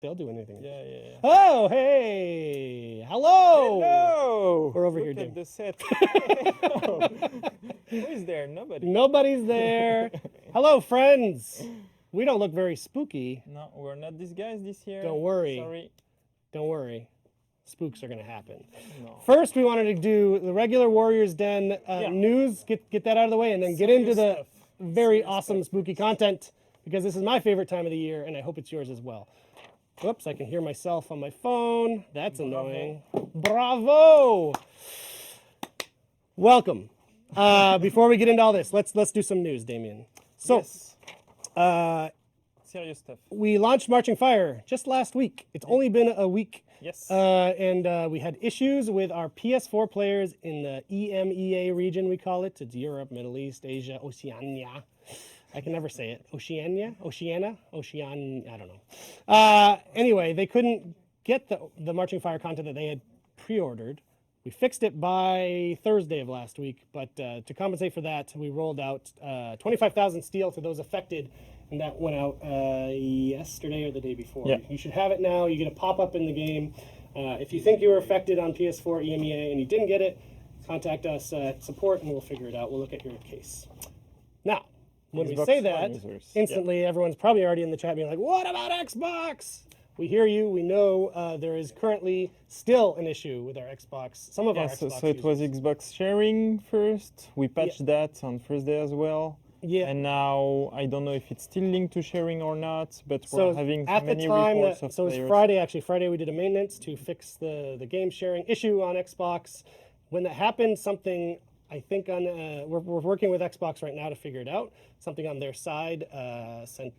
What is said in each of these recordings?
They'll do anything. Yeah. Oh, hey! Hello! Hello! We're over Look here, at Dave. the set. Who is there? Nobody. Nobody's there. Hello, friends. We don't look very spooky. No, we're not these guys this year. Don't worry. Sorry. Don't worry. Spooks are going to happen. No. First, we wanted to do the regular Warriors Den Yeah. news, get that out of the way, and then get into the very awesome spooky content, because this is my favorite time of the year, and I hope it's yours as well. Whoops, I can hear myself on my phone. That's annoying. Bravo! Welcome. Before we get into all this, let's do some news, Damien. So, Yes. Serious stuff. we launched Marching Fire just last week. It's only been a week. Yes. And we had issues with our PS4 players in the EMEA region, we call it. It's Europe, Middle East, Asia, Oceania. I can never say it. Oceania? I don't know. Anyway, they couldn't get the Marching Fire content that they had pre-ordered. We fixed it by Thursday of last week, but to compensate for that, we rolled out 25,000 steel to those affected, and that went out yesterday or the day before. Yeah. You should have it now. You get a pop-up in the game. If you think you were affected on PS4 EMEA and you didn't get it, contact us at support and we'll figure it out. We'll look at your case. Now, when we Xbox say One that, users. instantly everyone's probably already in the chat being like, what about Xbox? We hear you. We know there is currently still an issue with our Xbox. Some of our So Xbox it was users. Xbox sharing first. We patched that on Thursday as well. Yeah. And now I don't know if it's still linked to sharing or not, but So we're having at the many time, reports of so it was players. Friday actually. Friday we did a maintenance to fix the game sharing issue on Xbox. When that happened, something I think on we're working with Xbox right now to figure it out. Something on their side sent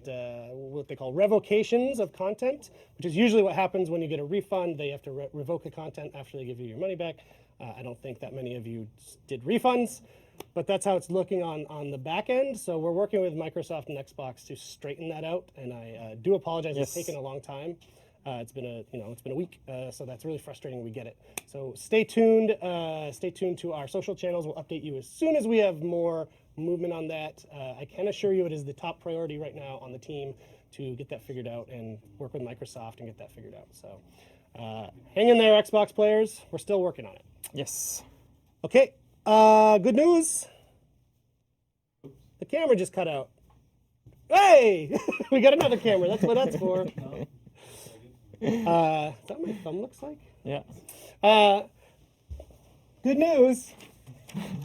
what they call revocations of content, which is usually what happens when you get a refund. They have to revoke a content after they give you your money back. I don't think that many of you did refunds, but that's how it's looking on the back end. So we're working with Microsoft and Xbox to straighten that out, and I do apologize. Yes. It's taken a long time. It's been a week, so that's really frustrating. We get it. So stay tuned. Stay tuned to our social channels. We'll update you as soon as we have more movement on that. I can assure you it is the top priority right now on the team to get that figured out and work with Microsoft and get that figured out. So hang in there, Xbox players. We're still working on it. Yes. Okay. Good news. The camera just cut out. Hey, we got another camera. That's what that's for. Is that what my thumb looks like? Yeah. Good news.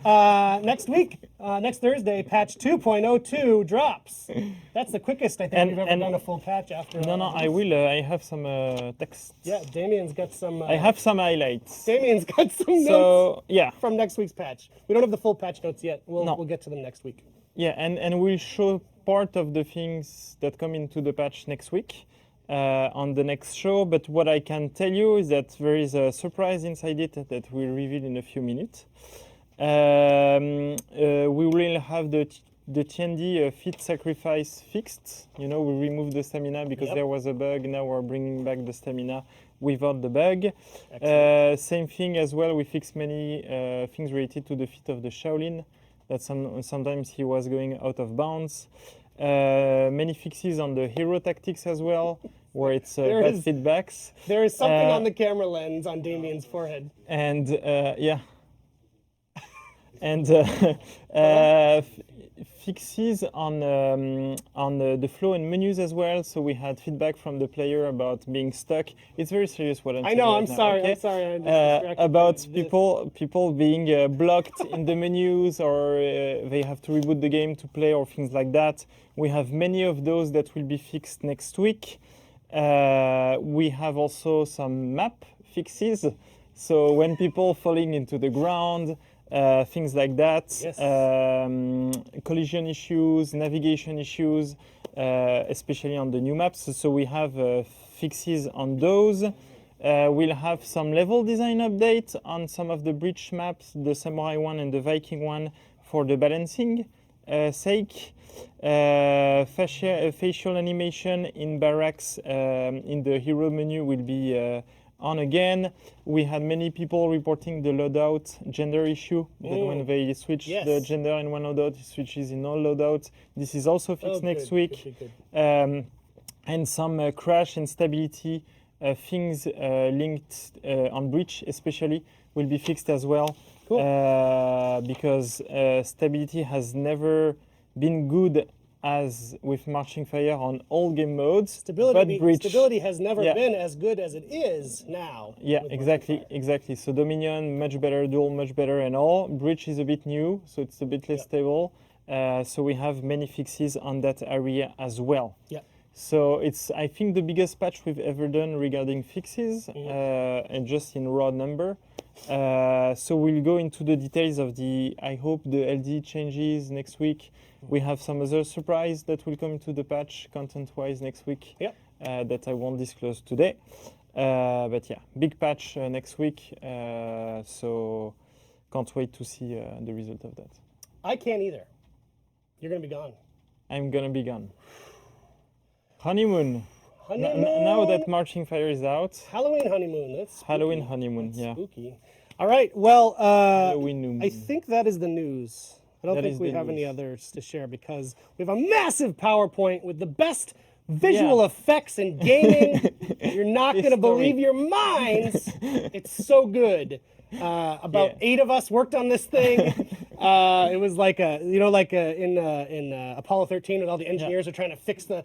Next week, next Thursday, patch 2.02 drops. That's the quickest I think we've ever done a full patch after. No, I will. I have some text. Yeah, Damien's got some. I have some highlights. Damien's got some notes So yeah, from next week's patch. We don't have the full patch notes yet. No. We'll get to them next week. yeah, and we'll show part of the things that come into the patch next week on the next show. But what I can tell you is that there is a surprise inside it that we'll reveal in a few minutes. We will have the TND fit sacrifice fixed. You know, we removed the stamina because Yep. there was a bug. Now we're bringing back the stamina without the bug. Excellent. Same thing as well. We fixed many things related to the fit of the Shaolin. That sometimes he was going out of bounds. Many fixes on the hero tactics as well, where it's There bad is- feedbacks. There is something Uh, on the camera lens on Damien's forehead. And yeah, and fixes on the flow and menus as well. So we had feedback from the player about being stuck. It's very serious what I'm I saying know. right I'm now, sorry. okay? I'm sorry. I'm just distracted About by this. people being blocked in the menus, or they have to reboot the game to play, or things like that. We have many of those that will be fixed next week. We have also some map fixes. So when people falling into the ground, things like that, Yes. collision issues, navigation issues, especially on the new maps. So we have fixes on those. We'll have some level design update on some of the bridge maps, the Samurai one and the Viking one, for the balancing sake. Facial animation in barracks in the hero menu will be on again. We had many people reporting the loadout gender issue, that when they switch Yes. the gender in one loadout, it switches in all loadouts. This is also fixed next good, week. good. and some crash and stability things linked on breach especially will be fixed as well. Cool. Because stability has never been good as with Marching Fire on all game modes. Stability has never Yeah. been as good as it is now. Yeah, with exactly, Marching Fire. exactly. So Dominion, much better, Duel, much better, and all. Breach is a bit new, so it's a bit less stable. So we have many fixes on that area as well. Yeah. So it's, I think, the biggest patch we've ever done regarding fixes, and just in raw number. So we'll go into the details of I hope, the LD changes next week. We have some other surprise that will come to the patch content-wise next week. Yeah. That I won't disclose today. But yeah, big patch next week. So can't wait to see the result of that. I can't either. You're going to be gone. I'm gonna be gone. Honeymoon. Honeymoon. Now that Marching Fire is out. Halloween honeymoon. That's spooky. Halloween honeymoon, That's yeah. spooky. All right. Well, Halloween. I think that is the news. I don't That think is we the have any news. others to share because we have a massive PowerPoint with the best visual effects in gaming. You're not going to believe your minds. It's so good. About 8 of us worked on this thing. It was like in Apollo 13 when all the engineers are trying to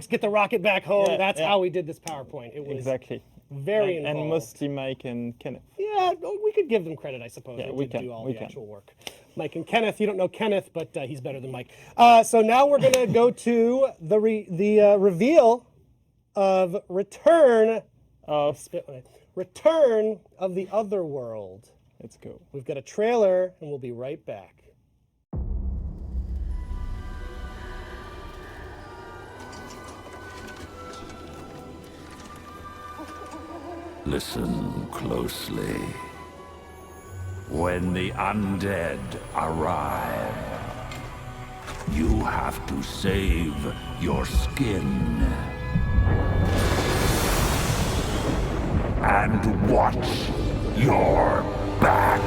get the rocket back home. Yeah, That's yeah. how we did this PowerPoint. It was Exactly. very And involved. mostly Mike and Kenneth. Yeah, we could give them credit, I suppose. Yeah, They we did can, do all we the can. actual work. Mike and Kenneth, you don't know Kenneth, but he's better than Mike. So now we're going to go to the reveal of Return of the Otherworld. Let's go. We've got a trailer, and we'll be right back. Listen closely. When the undead arrive, you have to save your skin. And watch your back.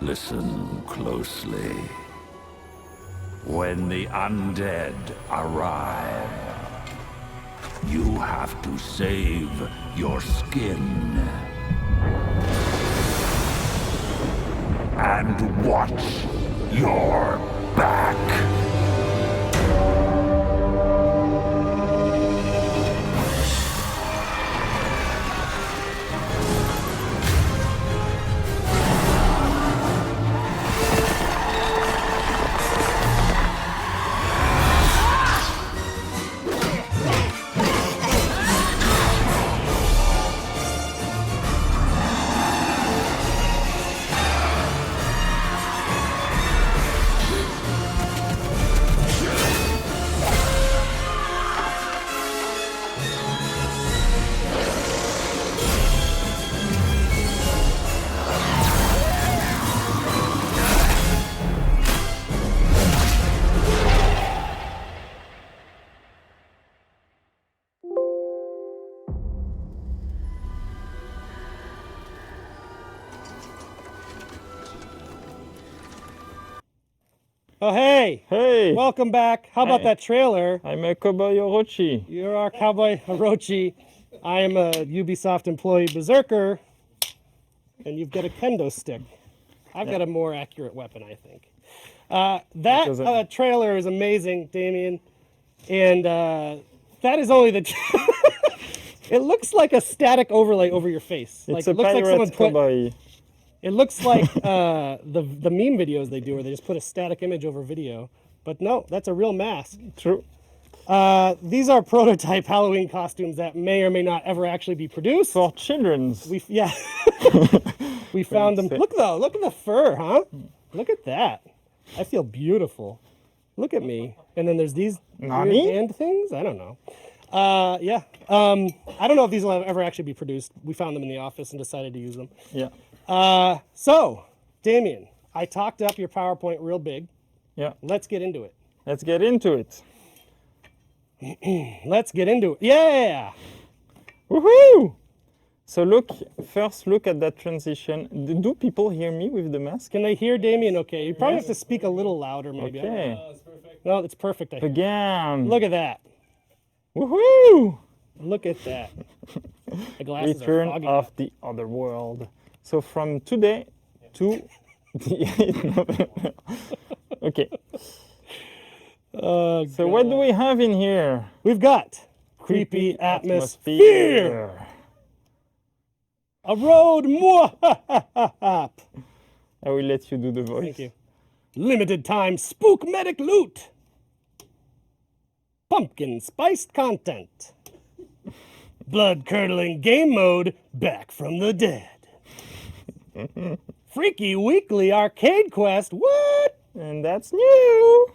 Listen closely. When the undead arrive, you have to save your skin. And watch your back. Oh, hey. Hey, Welcome back. How about Hey. that trailer? I'm a Cowboy Orochi. You're our cowboy Orochi. I am a Ubisoft employee Berserker. And you've got a kendo stick. I've got a more accurate weapon, I think. That trailer is amazing, Damien. And that is only the It looks like a static overlay over your face. It's Like a it looks like pirate someone put. cowboy. It looks like the meme videos they do where they just put a static image over video. But no, that's a real mask. True. These are prototype Halloween costumes that may or may not ever actually be produced. For children's. Yeah. We found them. Look though, look at the fur, huh? Look at that. I feel beautiful. Look at me. And then there's these weird Nani? hand things. I don't know. Yeah. I don't know if these will ever actually be produced. We found them in the office and decided to use them. Yeah. So, Damien, I talked up your PowerPoint real big. Yeah. Let's get into it. Let's get into it. Let's get into it. Yeah. Woohoo! So first look at that transition. Do people hear me with the mask? Can they hear Damien okay? You probably have to speak a little louder maybe. Okay. No, it's perfect. I think. Again. Look at that. Woohoo! Look at that. The glasses Return are foggy. of the other world. So from today to the 8th November. Okay. Oh, So what do we have in here? we've got creepy atmosphere. A road more. I will let you do the voice. Thank you. Limited time SPOOKMETIC loot. Pumpkin spiced content. Blood-curdling game mode back from the dead. Freaky weekly arcade quest. What? And that's new.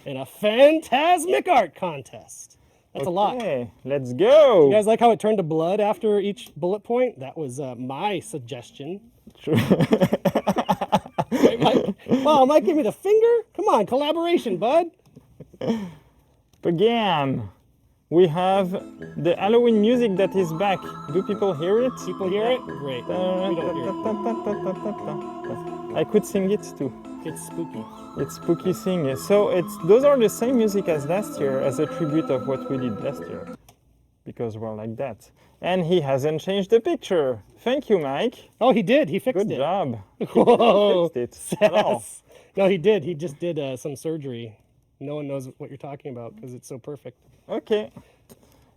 And a phantasmic art contest. That's a lot. Okay, let's go. You guys like how it turned to blood after each bullet point? That was my suggestion. True. Well, Mike, give me the finger. Come on, collaboration, bud. Again, we have the Halloween music that is back. Do people hear it? People hear it? Great. We don't hear it. I could sing it too. It's spooky. It's spooky sing. So those are the same music as last year, as a tribute of what we did last year, because we're like that. And he hasn't changed the picture. Thank you, Mike. Oh, he did. He fixed Good it. job. Whoa. He fixed it. Oh. No, he did. He just did some surgery. No one knows what you're talking about because it's so perfect. Okay.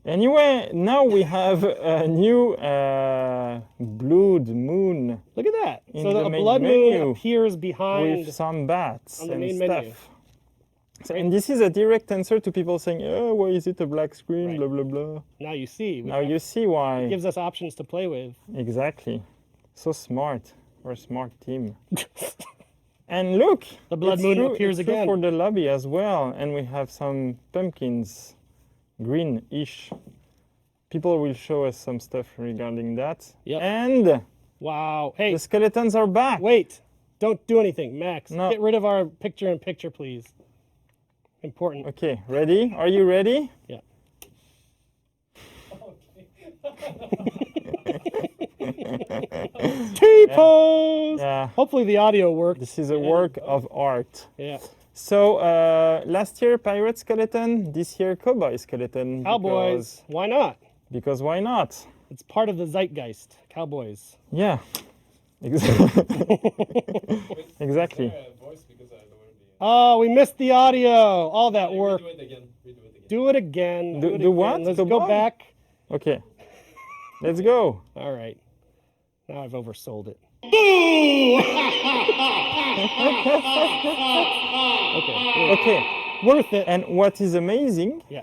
Anyway, now we have a new blood moon Look at that. In So the the main blood menu moon appears behind. with some bats on the and main stuff. menu. So, and this is a direct answer to people saying, "Oh, why is it a black screen?" Right. Blah blah blah. Now you see. Now you see why. It gives us options to play with. Exactly. So smart. We're a smart team. And look, The blood it's moon true- appears it's true again. for the lobby as well, and we have some pumpkins, green-ish. People will show us some stuff regarding that. Yep. And Wow. Hey, the skeletons are back. wait. Don't do anything. Max, No. get rid of our picture-in-picture, please. Important. Okay, ready? Are you ready? Yeah. T-pose! Yeah. Hopefully the audio worked. This is a work of art. Yeah. So last year pirate skeleton, this year cowboy skeleton. Cowboys. Why not? Because why not? It's part of the zeitgeist. Cowboys. Yeah. Exactly. Oh, we missed the audio. All that work. Do it again. Redo it again. Do it again. Do it again. what? Let's The go what? back. Okay. Let's go. All right. Now I've oversold it. Okay. Okay. Worth it. And what is amazing, Yeah.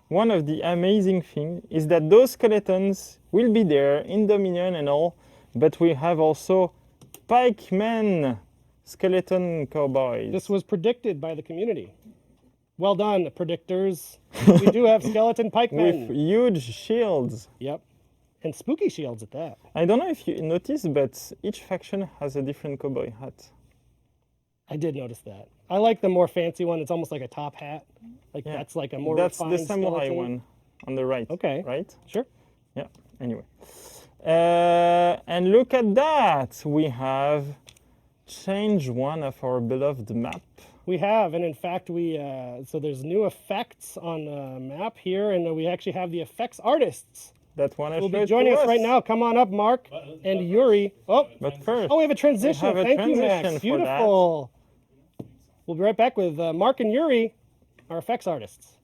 one of the amazing things is that those skeletons will be there in Dominion and all, but we have also pikemen skeleton cowboys. This was predicted by the community. Well done, predictors. We do have skeleton pikemen. with huge shields. Yep. And spooky shields at that. I don't know if you noticed, but each faction has a different cowboy hat. I did notice that. I like the more fancy one. It's almost like a top hat. Like Yeah. that's like a more That's the refined samurai skeleton. one on the right. Okay. Right? Sure. Yeah. Anyway. And look at that. We have changed one of our beloved map. We have, and in fact, so there's new effects on the map here, and we actually have the effects artists. That one I Will showed be joining to us right now. Come on up, Mark and Yuri. Oh, But first, we have a transition. have a Thank you, Max. transition for Beautiful. We'll be right back with Mark and Yuri, our effects artists.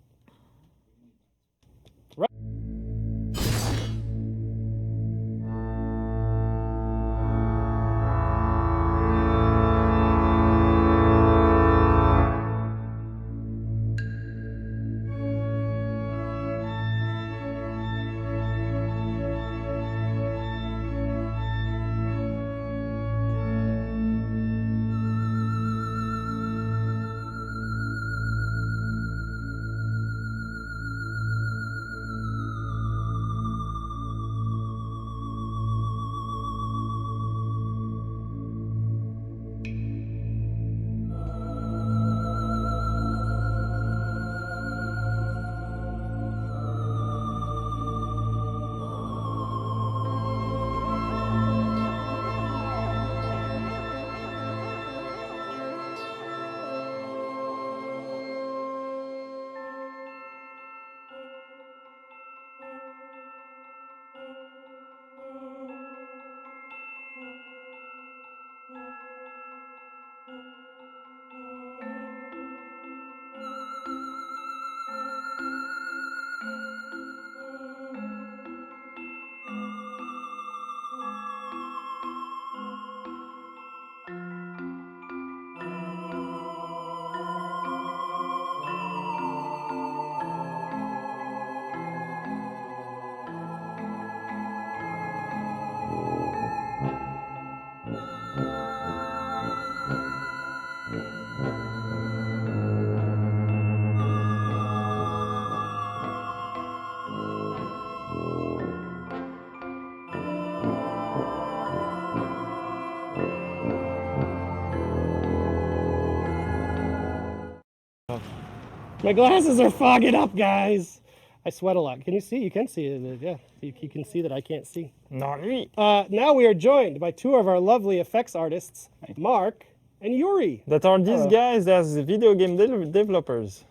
My glasses are fogging up, guys. I sweat a lot. Can you see? You can see it. Yeah, you can see that I can't see. No, oui. Now we are joined by two of our lovely effects artists, Mark and Yuri. That are these guys as video game developers.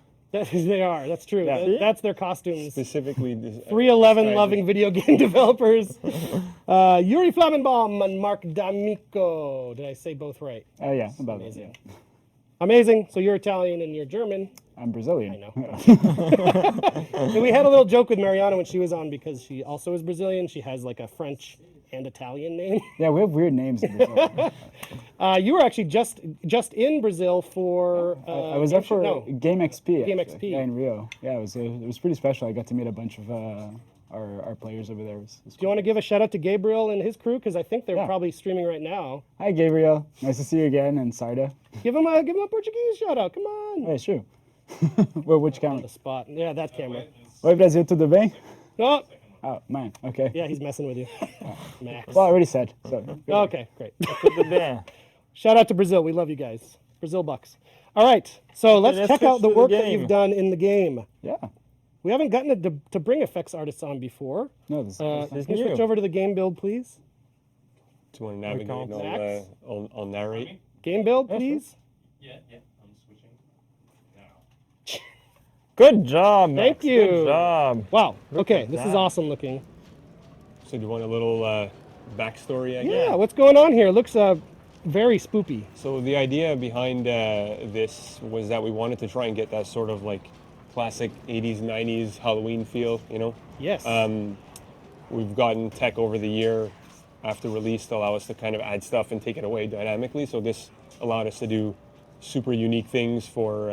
They are. That's true. Yeah. That's their costumes. Specifically, 311 loving video game developers. Yuri Flammenbaum and Mark D'Amico. Did I say both right? Oh yeah, about Amazing. that. Yeah. Amazing. So you're Italian and you're German. I'm Brazilian. I know. And we had a little joke with Mariana when she was on because she also is Brazilian. She has like a French and Italian name. Yeah, we have weird names in Brazil. You were actually just in Brazil for. I was there for Game XP. Game actually. XP. Yeah, in Rio. Yeah, it was pretty special. I got to meet a bunch of our players over there. It was Do you cool. want to give a shout out to Gabriel and his crew? Because I think they're Yeah. probably streaming right now. Hi, Gabriel. Nice to see you again, and Sarda. Give him a Portuguese shout out. Come on. Yeah, sure. Well, which On camera? the spot. Yeah, that camera. Oi, Brasil, tudo bem? Oh, Oh, man. Okay. yeah, he's messing with you. Max. Well, I already said. So. Okay, great. There. Shout out to Brazil. We love you guys. Brazil Bucks. All right. So let's let's check out switch the to the work that game. you've done in the game. Yeah. We haven't gotten to bring effects artists on before. No, this. Can you new. switch over to the game build, please? Do you want to navigate? can't. Max? I'll narrate. Game build, please. Yeah, I'm switching now. Good job. Thank Max. you. Good job. Wow. Okay, at this is that. awesome looking. So do you want a little backstory? I guess? Yeah, what's going on here? Looks very spoopy. So the idea behind this was that we wanted to try and get that sort of like classic 80s, 90s Halloween feel, you know? Yes. We've gotten tech over the year after release to allow us to kind of add stuff and take it away dynamically. So this allowed us to do super unique things for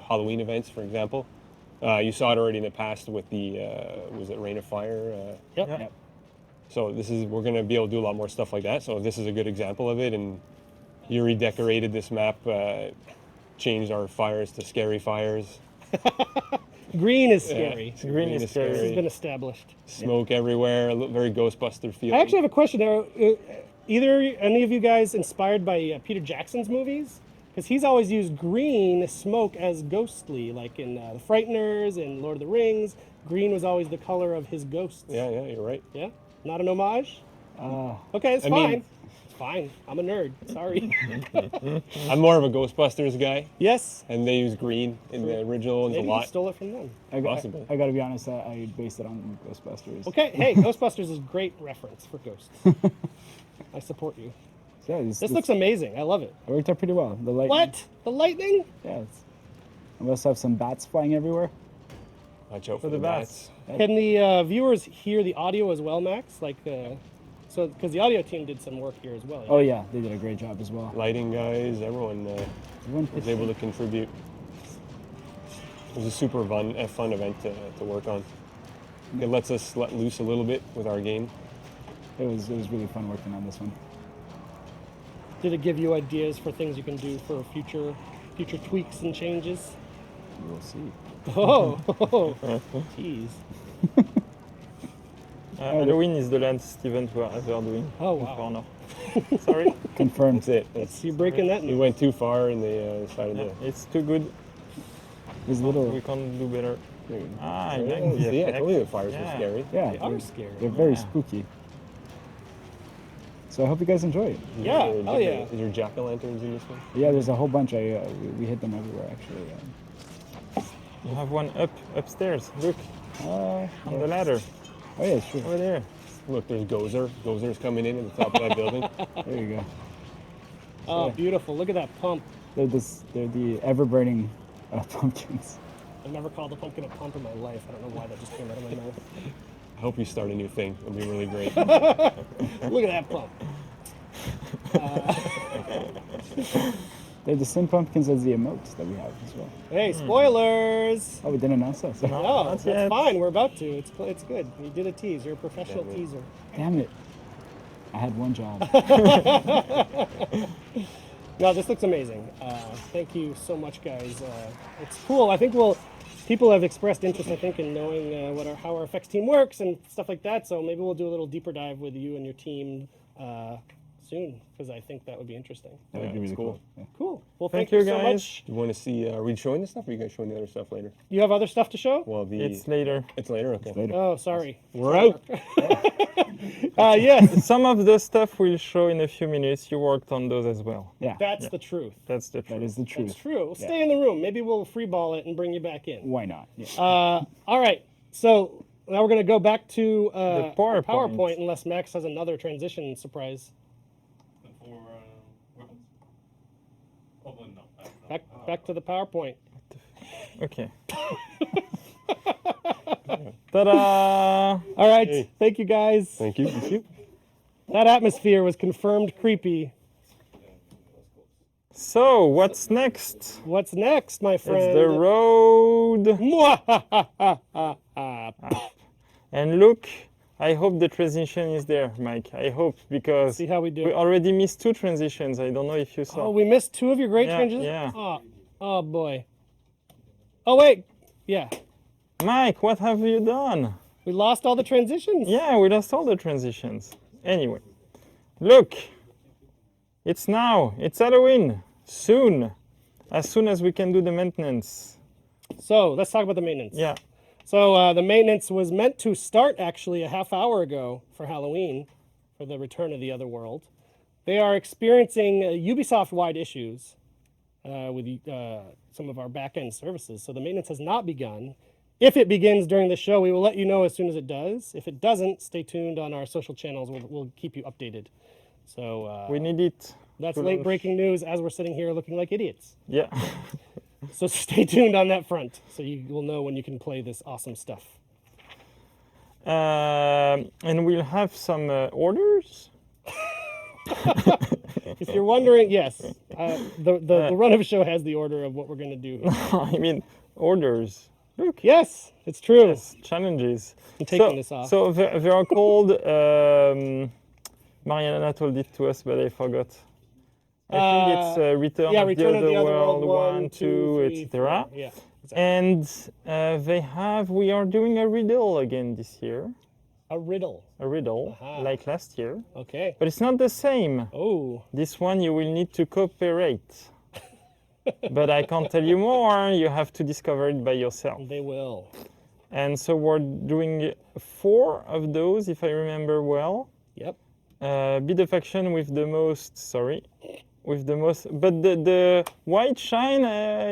Halloween events, for example. You saw it already in the past with the, was it Rain of Fire? Yep. Yep. So we're going to be able to do a lot more stuff like that. So this is a good example of it. And Yuri decorated this map, changed our fires to scary fires. Green is scary. Green is scary. This has been established. Smoke everywhere, very Ghostbuster feel. I actually have a question there. Either any of you guys inspired by Peter Jackson's movies? Because he's always used green smoke as ghostly, like in The Frighteners and Lord of the Rings. Green was always the color of his ghosts. Yeah, you're right. Yeah? Not an homage? Okay, it's I fine. mean- It's fine. I'm a nerd. Sorry. I'm more of a Ghostbusters guy, Yes. and they use green in the original ones Maybe a you lot. stole it from them. Possible. I gotta be honest. I based it on Ghostbusters. Okay, hey, Ghostbusters is a great reference for ghosts. I support you. So yeah, This looks amazing. I love it. It worked out pretty well. The light. What? The lightning? Yeah. And we also have some bats flying everywhere. Watch out for the the bats. bats. Can the viewers hear the audio as well, Max? Like, so because the audio team did some work here as well. Oh yeah, they did a great job as well. Lighting guys, everyone Everyone was pitched able in. to contribute. It was a super fun event to work on. It lets us let loose a little bit with our game. It was really fun working on this one. Did it give you ideas for things you can do for future tweaks and changes? We'll see. Oh, jeez. Halloween is the last event we're ever doing. Oh, in wow. Corner. Sorry. Confirmed. That's it. That's, You're breaking that we news. went too far and they decided to. It's too good. There's a little. We can't do better. I Yeah, like the I effect. told you the fires were Yeah. scary. Yeah, They are scary. They're very Yeah. spooky. So I hope you guys enjoy it. Yeah, Is oh yeah. Is there jack-o'-lanterns in this one? Yeah, there's a whole bunch. We hit them everywhere actually. You have one upstairs. Look Oh on the ladder yeah, sure. over there. Look, there's Gozer. Gozer's coming in at the top of that building. There you go. Oh, beautiful. Look at that pump. They're the ever-burning pumpkins. I've never called a pumpkin a pump in my life. I don't know why that just came out of my mouth. I hope you start a new thing. It'll be really great. Look at that pump. They're the same pumpkins as the emotes that we have as well. Hey, spoilers! Oh, we didn't announce that. So. No, not that's yet. fine. We're about to. It's good. You did a tease. You're a professional teaser. Damn it! I had one job. No, this looks amazing. Thank you so much, guys. It's cool. I think people have expressed interest, I think, in knowing how our effects team works and stuff like that. So maybe we'll do a little deeper dive with you and your team soon because I think that would be interesting. That would be really cool. cool. Yeah. Cool. Well, Thank thank, you, so guys. much. You want to see? Are we showing this stuff? Or are you guys showing the other stuff later? You have other stuff to show? Well, It's later. It's later. Okay. Later. Oh, sorry. We're out. Yes, Some of the stuff we'll show in a few minutes. You worked on those as well. Yeah. that's the truth. That's the truth. That is the truth. That's true. Yeah. Stay in the room. Maybe we'll freeball it and bring you back in. Why not? Yeah. All right. So now we're going to go back to The PowerPoint. PowerPoint unless Max has another transition surprise. For weapons? Oh, well, no. Back to the PowerPoint. Okay. Ta-da! All right. Thank you, guys. Thank you. Thank you. That atmosphere was confirmed creepy. So, what's next? What's next, my It's friend? the road. And look, I hope the transition is there, Mike. I hope, because See how we do. we already missed 2 transitions. I don't know if you saw. Oh, we missed 2 of your great Yeah, transitions? yeah. Oh, boy. Oh, wait. Yeah. Mike, what have you done? We lost all the transitions. Yeah, we lost all the transitions. Anyway, look, it's now. It's Halloween. Soon. As soon as we can do the maintenance. So let's talk about the maintenance. Yeah. So the maintenance was meant to start actually a half hour ago for Halloween, for the Return of the Other World. They are experiencing Ubisoft-wide issues with some of our back-end services. So the maintenance has not begun. If it begins during the show, we will let you know as soon as it does. If it doesn't, stay tuned on our social channels. We'll keep you updated. So We need it. that's to late launch. breaking news as we're sitting here looking like idiots. Yeah. So stay tuned on that front so you will know when you can play this awesome stuff. And we'll have some orders. If you're wondering, yes, the run of the show has the order of what we're going to do. I mean, orders. Look. Yes, it's true. Yes, challenges. I'm taking this off. So they are called. Mariana told it to us, but I forgot. I think it's Return, Yeah, of, Return the of the Other Other World, World 1, 2, 3, etc. 4. Yeah, exactly. And we are doing a riddle again this year. A riddle. A riddle, like last year. Okay. But it's not the same. Oh, This one you will need to cooperate. But I can't tell you more. You have to discover it by yourself. they will. And so we're doing 4 of those, if I remember well. Yep. Be the faction with the most. Sorry, with the most. But the white shine,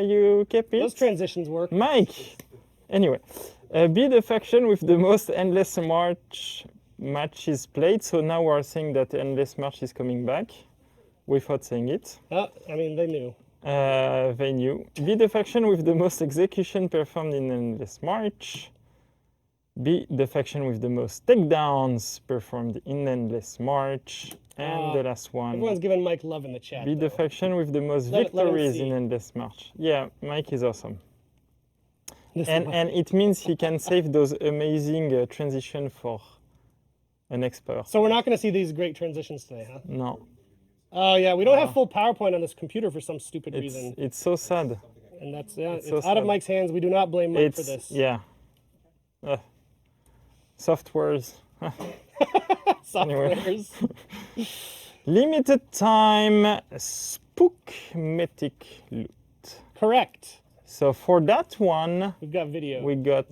you kept it. Those transitions work. Mike. Anyway, be the faction with the most endless march matches played. So now we're saying that endless march is coming back, without saying it. I mean, they knew. They knew. Be the faction with the most execution performed in endless march. Be the faction with the most takedowns performed in endless march. And the last one. Everyone's giving Mike love in the chat. Be the though. faction with the most Let him victories see. in endless march. Yeah, Mike is awesome. This is And Mike. and it means he can save those amazing transition for an expert. So we're not going to see these great transitions today, huh? No, Oh yeah, we don't have full PowerPoint on this computer for some stupid reason, it's so sad. and that's it's so out of sad. Mike's hands. We do not blame Mike for It's this. yeah. Softwares. Softwares. Limited time SPOOKMETIC loot. Correct. So for that one, We've got video. we got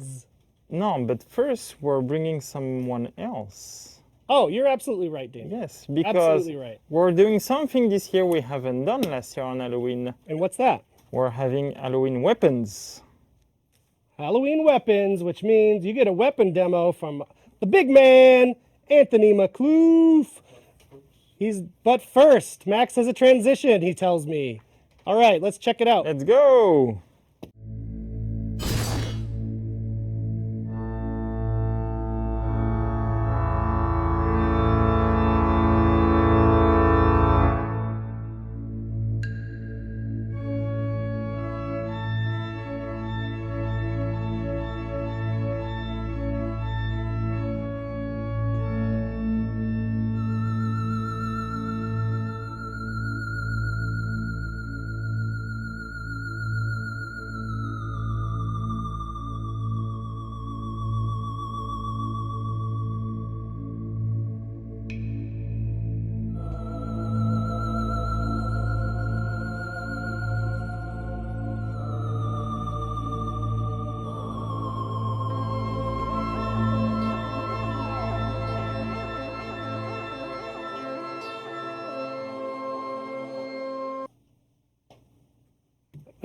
no. But first, we're bringing someone else. Oh, you're absolutely right, Damien. Yes, because Absolutely right. we're doing something this year we haven't done last year on Halloween. And what's that? We're having Halloween weapons. Halloween weapons, which means you get a weapon demo from the big man, Anthony McCloof. But first, Max has a transition, he tells me. All right, let's check it out. Let's go.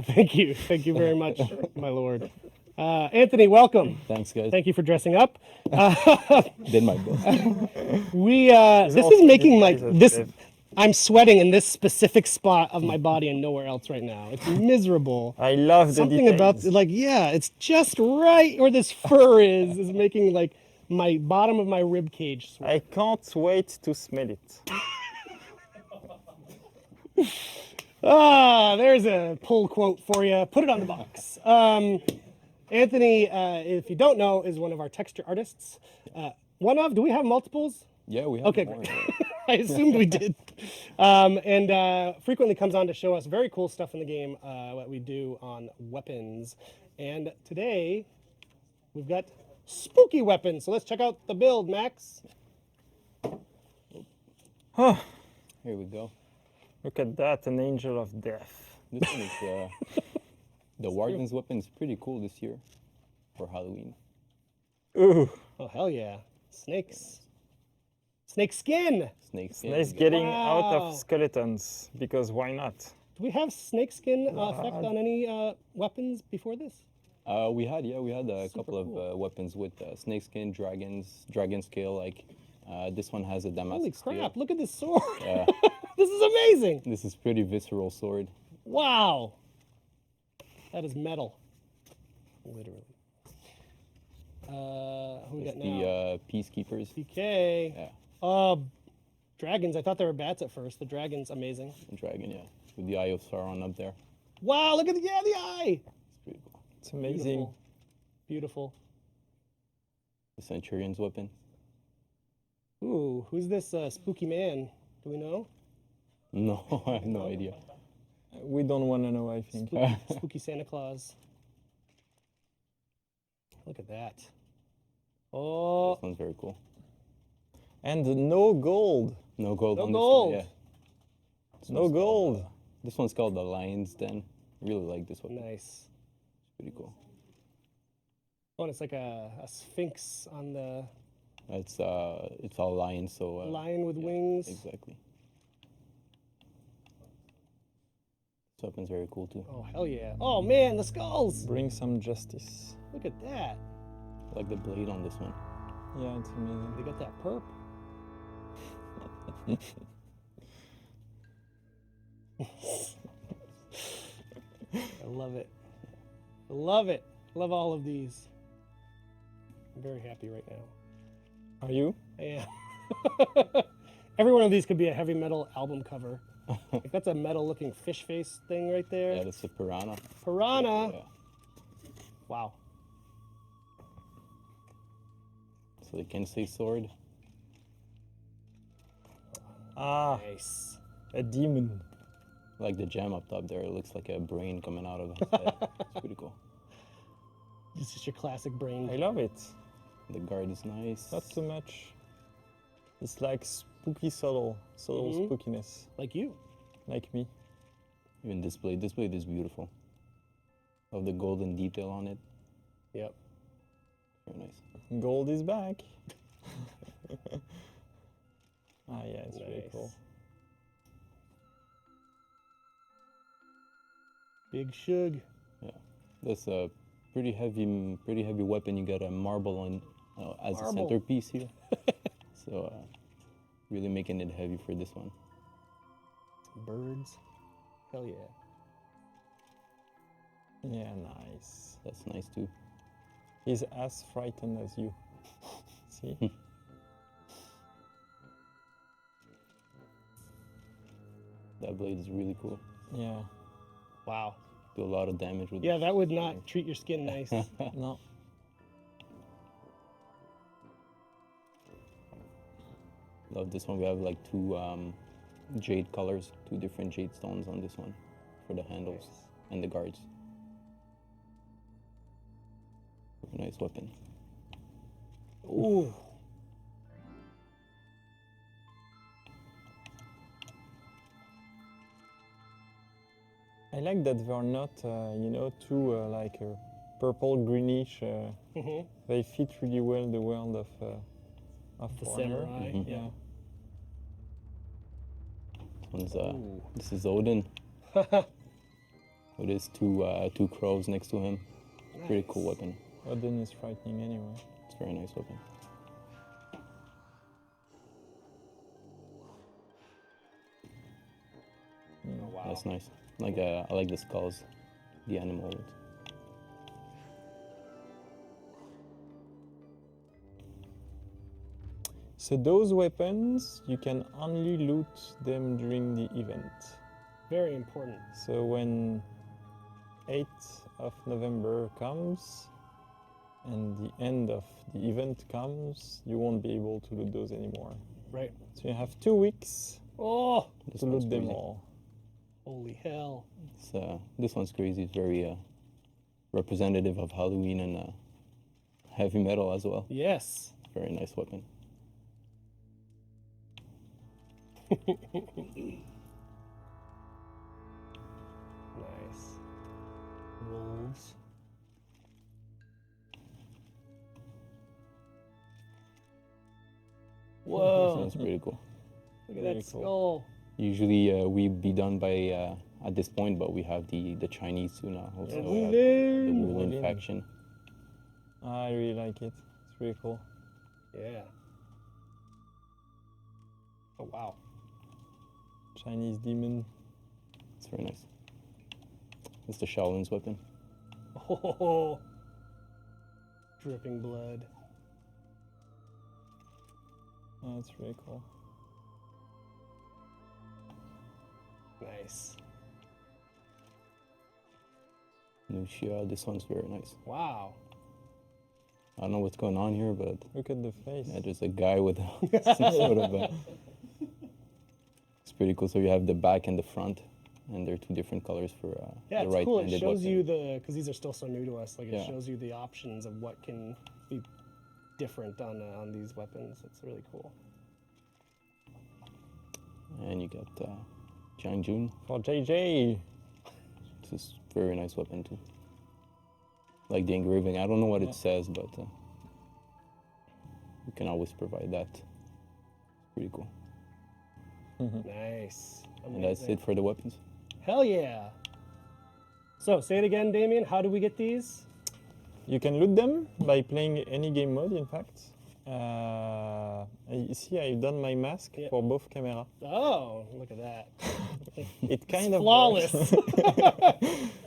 Thank you very much, my lord. Anthony, welcome. Thanks, guys. Thank you for dressing up. Did my best. This is making like this. I'm sweating in this specific spot of my body and nowhere else right now. It's miserable. I love the Something details. about like, yeah, it's just right where this fur is making like my bottom of my rib cage sweat. I can't wait to smell it. There's a pull quote for you. Put it on the box. Anthony, if you don't know, is one of our texture artists. Do we have multiples? Yeah, we have Okay, more. great. I assumed we did. And frequently comes on to show us very cool stuff in the game, what we do on weapons. And today, we've got spooky weapons. So let's check out the build, Max. Here we go. Look at that, an angel of death. This one is the Warden's weapon is pretty cool this year for Halloween. Ooh, Oh, hell yeah. Snakes. Snake skin. Snake skin. nice getting out Wow. of skeletons, because why not? Do we have snake skin effect on any weapons before this? We had a couple of cool. weapons with snake skin, dragon scale. Like this one has a Damascus Holy steel. crap, look at this sword. Yeah, This is amazing. this is pretty visceral sword. Wow. That is metal. Literally. Who we It's got the now? peacekeepers. PK. Yeah, Dragons. I thought they were bats at first. The dragon's amazing. dragon. Yeah, with the Eye of Sauron up there. Wow, look at the eye. It's pretty cool. It's amazing. Beautiful. The Centurion's weapon. Ooh, who's this spooky man? Do we know? No, I have no idea. We don't want to know, I think. Spooky Santa Claus. Look at that. Oh, This one's very cool. And no gold. No gold No on gold. this one. Yeah. This No one's gold. Called, this one's called the Lion's Den. Really like this one. nice. Pretty cool. Oh, and it's like a sphinx on the It's all lions, so lion with yeah, wings. Exactly. This weapon's very cool too. Oh, hell yeah. Oh, man, the skulls. Bring some justice. Look at that. I like the blade on this one. Yeah, it's amazing. They got that perp. I love it. I love it. Love all of these. I'm very happy right now. Are you? I am. Every one of these could be a heavy metal album cover. Like that's a metal looking fish face thing right there. Yeah, that's a piranha. Piranha. Yeah. Wow. So the Kensei sword. Ah, Nice. a demon. Like the gem up top there, it looks like a brain coming out of his head. It's pretty cool. This is your classic brain. I love it. The guard is nice. Not too much. It's like spooky subtle spookiness, Like you. like me. Even this blade. This blade is beautiful. Love the golden detail on it. Yep. Very nice. Gold is back. Ah, yeah, it's really Nice. cool. Big shug. Yeah, that's a pretty heavy weapon. You got a marble on as a Marble. centerpiece here. So really making it heavy for this one. Birds. Hell yeah. Yeah, nice. That's nice too. He's as frightened as you. See? That blade is really cool. Yeah. Wow. Do a lot of damage with Yeah, it. that would not treat your skin nice. No. Love this one. We have like two jade colors, two different jade stones on this one for the handles and the guards. Nice weapon. Ooh. I like that they're not, too like purple greenish. Mhm. They fit really well the world of The Warhammer. samurai. Mhm. Yeah. This is Odin with with his two crows next to him. Pretty cool Nice. weapon. Odin is frightening anyway. It's a very nice weapon. Oh, wow. That's nice. Like I like the skulls, the animal. So those weapons, you can only loot them during the event. Very important. So when 8th of November comes and the end of the event comes, you won't be able to loot those anymore. Right. So you have 2 weeks Oh, to loot them all. holy hell. This one's crazy. It's very representative of Halloween and heavy metal as well. Yes. Very nice weapon. Nice. Wolves. This Whoa. one's pretty cool. Look at Very that cool. skull. Usually we'd be done by at this point, but we have the Chinese too now. Also, we have the Wulin. Wulin Wulin. faction. I really like it. It's really cool. Yeah. Oh, wow. Chinese demon. It's very nice. It's the Shaolin's weapon. Oh. Dripping blood. Oh, that's really cool. Nice. Nuxia, this one's very nice. Wow. I don't know what's going on here, but Look at the face. yeah, there's a guy with some sort of it's pretty cool. So you have the back and the front, and they're two different colors for Yeah, the it's cool. It right-handed shows weapon. you because these are still so new to us. Like it Yeah. shows you the options of what can be different on these weapons. It's really cool. And you got Jiangjun. For JJ. This is a very nice weapon too. Like the engraving, I don't know what Yeah. it says, but you can always provide that. Pretty cool. Nice. And that's Amazing. it for the weapons. Hell yeah. So say it again, Damien. How do we get these? You can loot them by playing any game mode, in fact. You see, I've done my mask Yeah. for both camera. Oh, look at that. It kind of Flawless.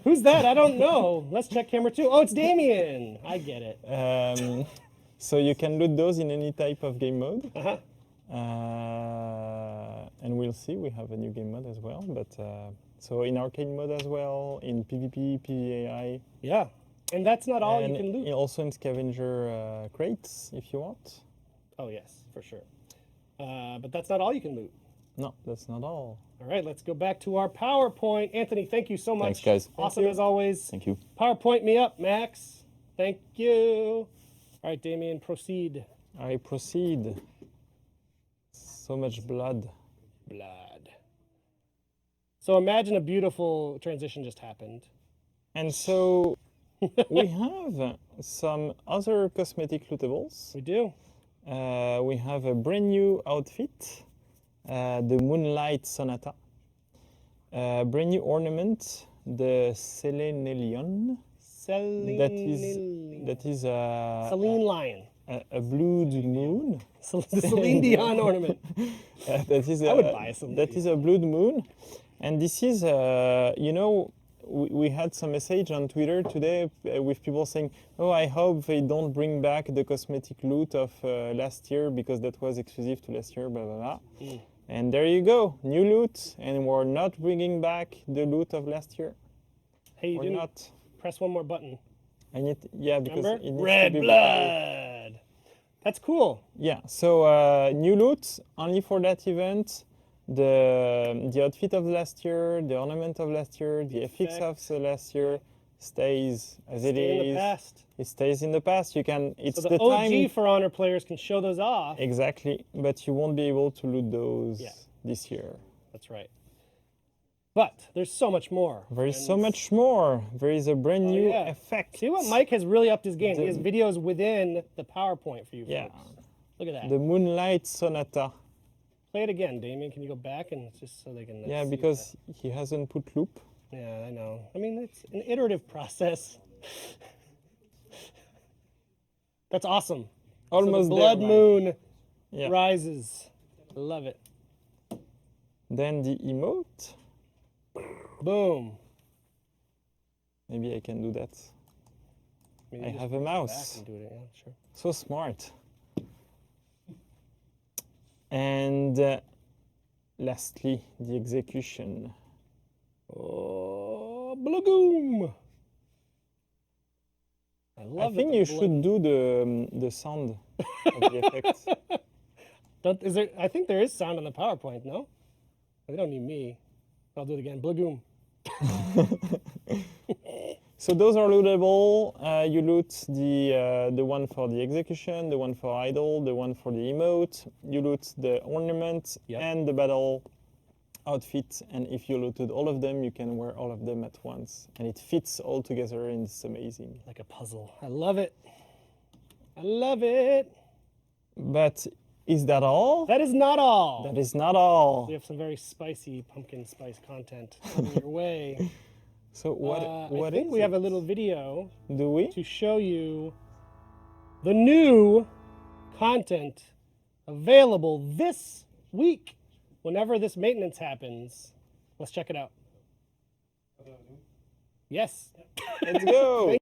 Who's that? I don't know. Let's check camera 2. Oh, it's Damien. I get it. So you can loot those in any type of game mode. Uh-huh. And we'll see, we have a new game mode as well. But so in arcade mode as well, in PvP, PvAI, Yeah. And that's not all and you can loot. also in scavenger crates if you want. Oh, yes, for sure. But that's not all you can loot. No, that's not all. All right, let's go back to our PowerPoint. Anthony, thank you so much. Thanks, guys. Awesome as always. Thank you. PowerPoint me up, Max. Thank you. All right, Damien, proceed. I proceed. So much blood. Blood. So imagine a beautiful transition just happened. And so we have some other cosmetic lootables. We do. We have a brand new outfit, the Moonlight Sonata. Brand new ornament, the Selenelion. That is Celine Lion. a blood moon. The Celine Dion ornament. That is I would buy some. That is a blood moon, and this is we had some message on Twitter today with people saying, "Oh, I hope they don't bring back the cosmetic loot of last year because that was exclusive to last year." Blah blah blah. And there you go, new loot, and we're not bringing back the loot of last year. Hey, you We're didn't not. press one more button. I need, yeah, because Remember? it needs Red to be blood. That's cool. Yeah, so new loot only for that event. The outfit of last year, the ornament of last year, the FX of the last year stays as it Stay is. in the past. It stays in the past. You can. It's So the OG time. For Honor players can show those off. Exactly, but you won't be able to loot those Yeah. this year. That's right. But there's so much more. There is so And much more. There is a brand new yeah. effect. See what Mike has really upped his game. He has The- videos within the PowerPoint for you Yeah. folks. Look at that. The Moonlight Sonata. Play it again, Damien. Can you go back and just so they can Yeah, see because he hasn't put loop. Yeah, I know. I mean, it's an iterative process. That's awesome. Almost so the there, blood Mike. moon Yeah. rises. I love it. Then the emote. Boom. Maybe I can do that. Maybe I just have a push mouse. back and do it, yeah, sure. So smart. And lastly, the execution. Oh, blagoom. I love I think it. you should do the sound of the effects. I think there is sound on the PowerPoint, no? They don't need me. I'll do it again. Blagoom. So those are lootable. You loot the one for the execution, the one for idle, the one for the emote. You loot the ornament Yep. and the battle outfit. And if you looted all of them, you can wear all of them at once. And it fits all together and it's amazing. Like a puzzle. I love it. I love it. But is that all? That is not all. That is not all. We have some very spicy pumpkin spice content coming your way. So what I think is we have it? a little video Do we? to show you the new content available this week. Whenever this maintenance happens, let's check it out. Yes. Let's go.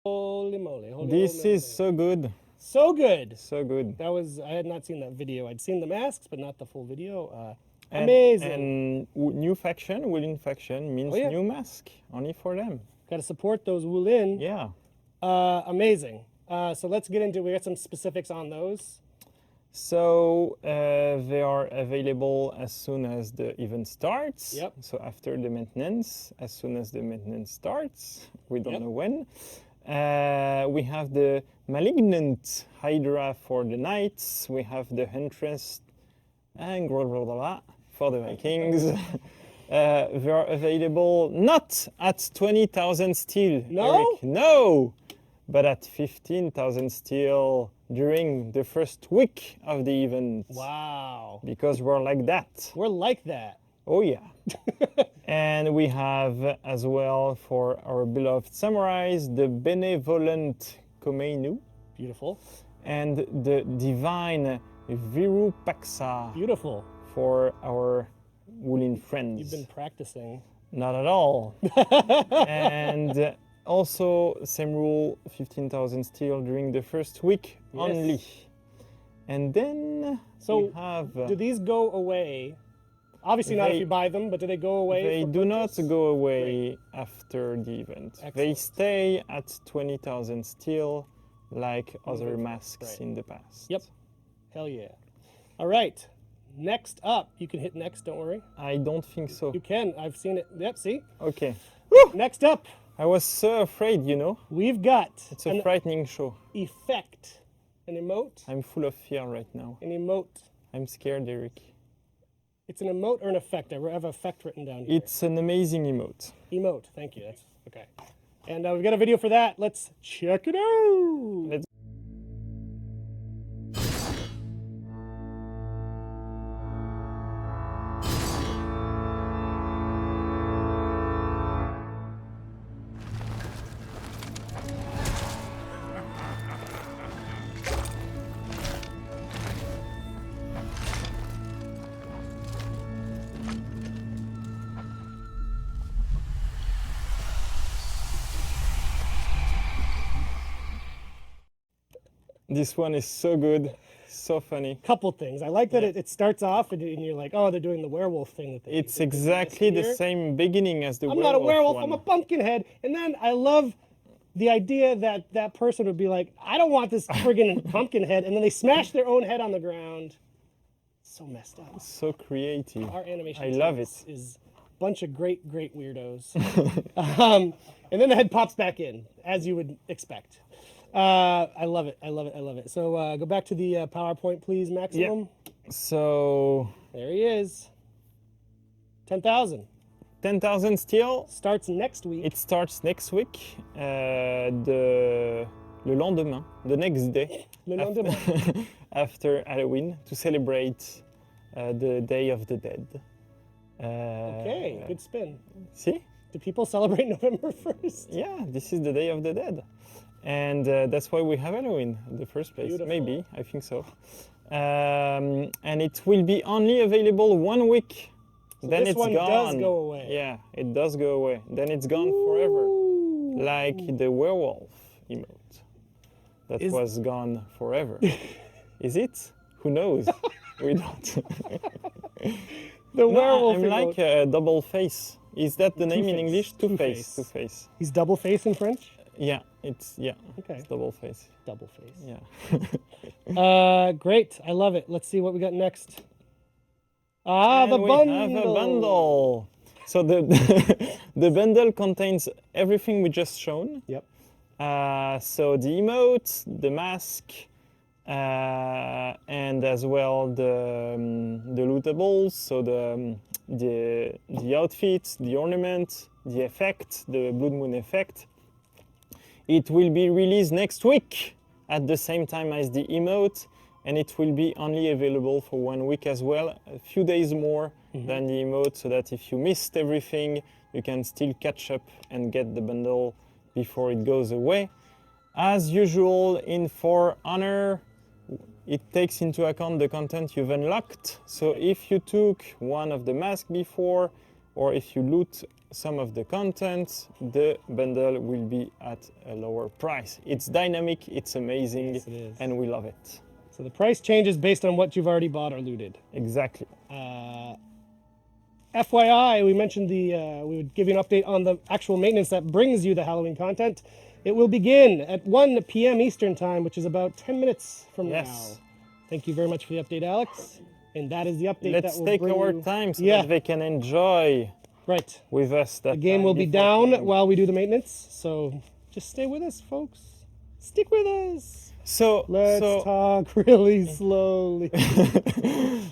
Holy moly. Holy This moly. is so good. So good. So good. I had not seen that video. I'd seen the masks, but not the full video. And- Amazing. And new faction, Wooling faction means Oh, yeah. new mask, only for them. Got to support those Wulin. Yeah. Amazing. So let's get into. We got some specifics on those. So they are available as soon as the event starts. Yep. So after the maintenance, as soon as the maintenance starts, we don't Yep. know when. We have the Malignant Hydra for the Knights. We have the Huntress and blah, blah, blah, blah, for the Vikings. They are available not at 20,000 steel, No? Eric. No! But at 15,000 steel during the first week of the event. Wow. Because we're like that. We're like that. Oh yeah. And we have as well for our beloved samurais the Benevolent Komeinu Beautiful. and the Divine Virupaksa Beautiful. for our Wooling friends. You've been practicing. Not at all. And Also, same rule, 15,000 steel during the first week only. And then So, we have... do these go away? Obviously not if They- you buy them, but do they go away? They for do not purchase? go away after the event. They Excellent. stay at 20,000 steel like other Moving masks right. in the past. Yep. Hell yeah. All right. Next up, you can hit next, don't worry. I don't think so. You can. I've seen it. Yep, see? Okay. Next up, I was so afraid, you know. we've got It's a an frightening show. effect. An emote. I'm full of fear right now. An emote. I'm scared, Eric. It's an emote or an effect? I have effect written down here. It's an amazing emote. Emote. Thank you. That's okay. And we've got a video for that. Let's check it out. Let's- This one is so good, so funny. Couple things. I like that it starts off and you're like, oh, they're doing the werewolf thing. That they It's they do this exactly the here. same beginning as the I'm werewolf not a werewolf. one. I'm a pumpkin head. And then I love the idea that that person would be like, I don't want this friggin' pumpkin head. And then they smash their own head on the ground. So messed up. So creative. Our animation I team love is a bunch of great weirdos. And then the head pops back in, as you would expect. I love it. I love it. I love it. So go back to the PowerPoint, please, Maximum. So There he is. 10,000. 10,000 steel. Starts next week. It starts next week. Le lendemain, the next day. Le lendemain. After Halloween to celebrate the Day of the Dead. Okay, good spin. See? Do people celebrate November 1st? Yeah, this is the Day of the Dead. And that's why we have Halloween in the first place. Beautiful. Maybe, I think so. And it will be only available 1 week. Then this it's one gone. does go away. Yeah, it does go away. Then it's gone forever. Like the werewolf emote that Is- was gone forever. Is it? Who knows? We don't. The No, werewolf. I'm emote. like a double face. Is that the name in Two-face. English? Two-face. Two-face. He's double face in French? Yeah, it's Okay. it's double face. Double face. Yeah. Great. I love it. Let's see what we got next. Ah, the And we bundle. have a bundle. So the the bundle contains everything we just shown. Yep. So the emote, the mask, and as well the lootables. So the outfit, the ornament, the effect, the Blood Moon effect. It will be released next week at the same time as the emote, and it will be only available for 1 week as well, a few days more than the emote, so that if you missed everything, you can still catch up and get the bundle before it goes away. As usual in For Honor, it takes into account the content you've unlocked. So if you took one of the masks before, or if you loot some of the content, the bundle will be at a lower price. It's dynamic, it's amazing, Yes, it is. and we love it. So the price changes based on what you've already bought or looted. Exactly. FYI, we mentioned we would give you an update on the actual maintenance that brings you the Halloween content. It will begin at 1 p.m. Eastern time, which is about 10 minutes from Yes. now. Thank you very much for the update, Alex. And that is the update Let's that will take bring our you... time so Yeah. that they can enjoy Right. with us. That The game time will be before down playing. while we do the maintenance, so just stay with us, folks. Stick with us. So Let's talk really slowly.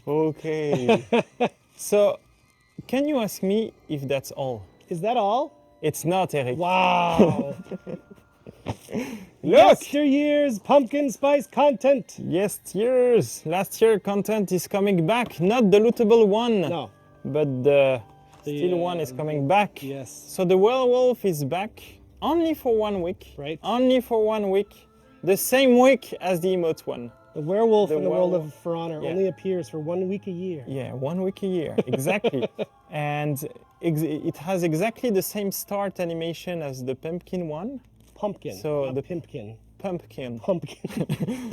Okay. So, can you ask me if that's all? Is that all? It's not, Eric. Wow. Look! Yesteryear's pumpkin spice content. Last year content is coming back. Not the lootable one, No. but the steel one is coming back. Yes. So the werewolf is back only for 1 week. Right. Only for 1 week. The same week as the emote one. The werewolf The in the world of werewolf, For Honor yeah. only appears for 1 week a year. Yeah, 1 week a year, exactly. And it has exactly the same start animation as the pumpkin one. Pumpkin, So not the- pimpkin. Pumpkin. Pumpkin.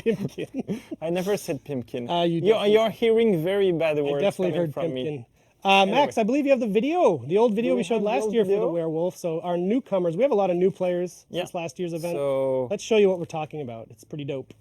Pimpkin. I never said pumpkin. You definitely- You're hearing very bad I words definitely coming heard from me. pimpkin. Max, I believe you have the video, the old video Do we we showed have the last old year for the video? werewolf. So our newcomers, we have a lot of new players Yeah. since last year's event. So Let's show you what we're talking about. It's pretty dope.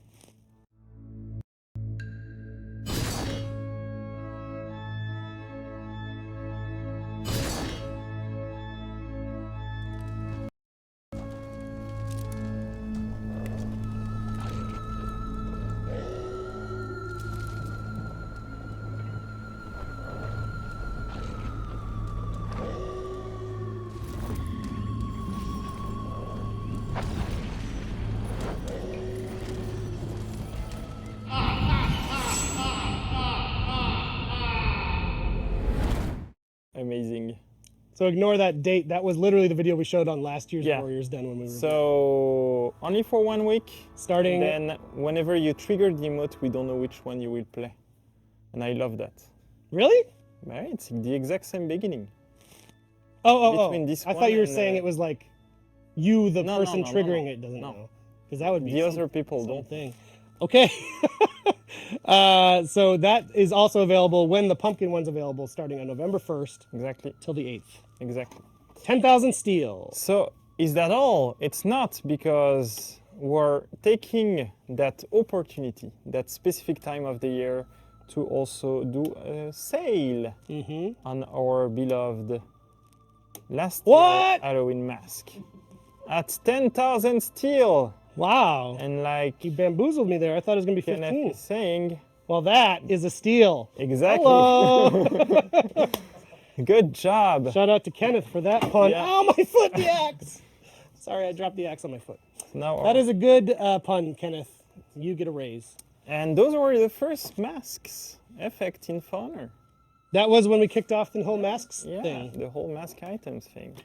amazing. So ignore that date. That was literally the video we showed on last year's Yeah. Warriors Den when we were So only for 1 week. starting. Then whenever you trigger the emote, we don't know which one you will play. And I love that. Really? Right, it's the exact same beginning. Oh. Between this I thought one you were and, saying it was like you, the No, person no, triggering no. it, doesn't No. know. Because that would be The some- other people some don't. thing. Okay. So that is also available when the pumpkin one's available, starting on November 1st Exactly, till the 8th. exactly. 10,000 steel. So is that all? It's not, because we're taking that opportunity, that specific time of the year, to also do a sale on our beloved last year What? Halloween mask at 10,000 steel. Wow. And like You bamboozled me there. I thought it was going to be Kenneth 15. is saying, Well, that is a steal. exactly. Hello. Good job. Shout out to Kenneth for that pun. Yeah. Oh, my foot, the axe. Sorry, I dropped the axe on my foot. Now That is a good pun, Kenneth. You get a raise. and those were the first masks effect in Honor. That was when we kicked off the whole masks Yeah, thing. the whole mask items thing.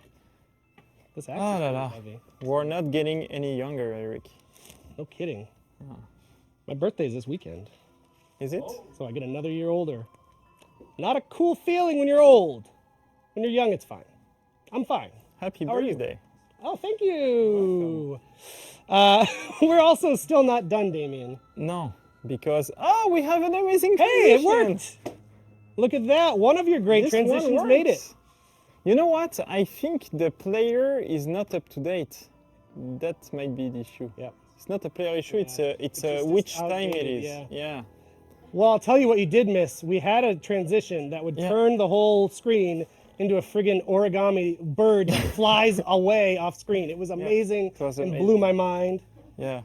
This axe Ah is la pretty la. heavy. We're not getting any younger, Eric. No kidding. My birthday's this weekend, Is it? so I get another year older. Not a cool feeling when you're old. When you're young, it's fine. I'm fine. Happy How are you? birthday. Oh, thank you. We're also still not done, Damien. No, because we have an amazing Hey, it transition. worked. Look at that. One of your great This one transitions made it. works. You know what? I think the player is not up to date. That might be the issue. Yeah. It's not a player issue. It's a just which is time it outdated, is. yeah. Well, I'll tell you what you did miss. We had a transition that would Yeah. turn the whole screen into a friggin' origami bird that flies away off screen. It was amazing it was and amazing. blew my mind. Yeah.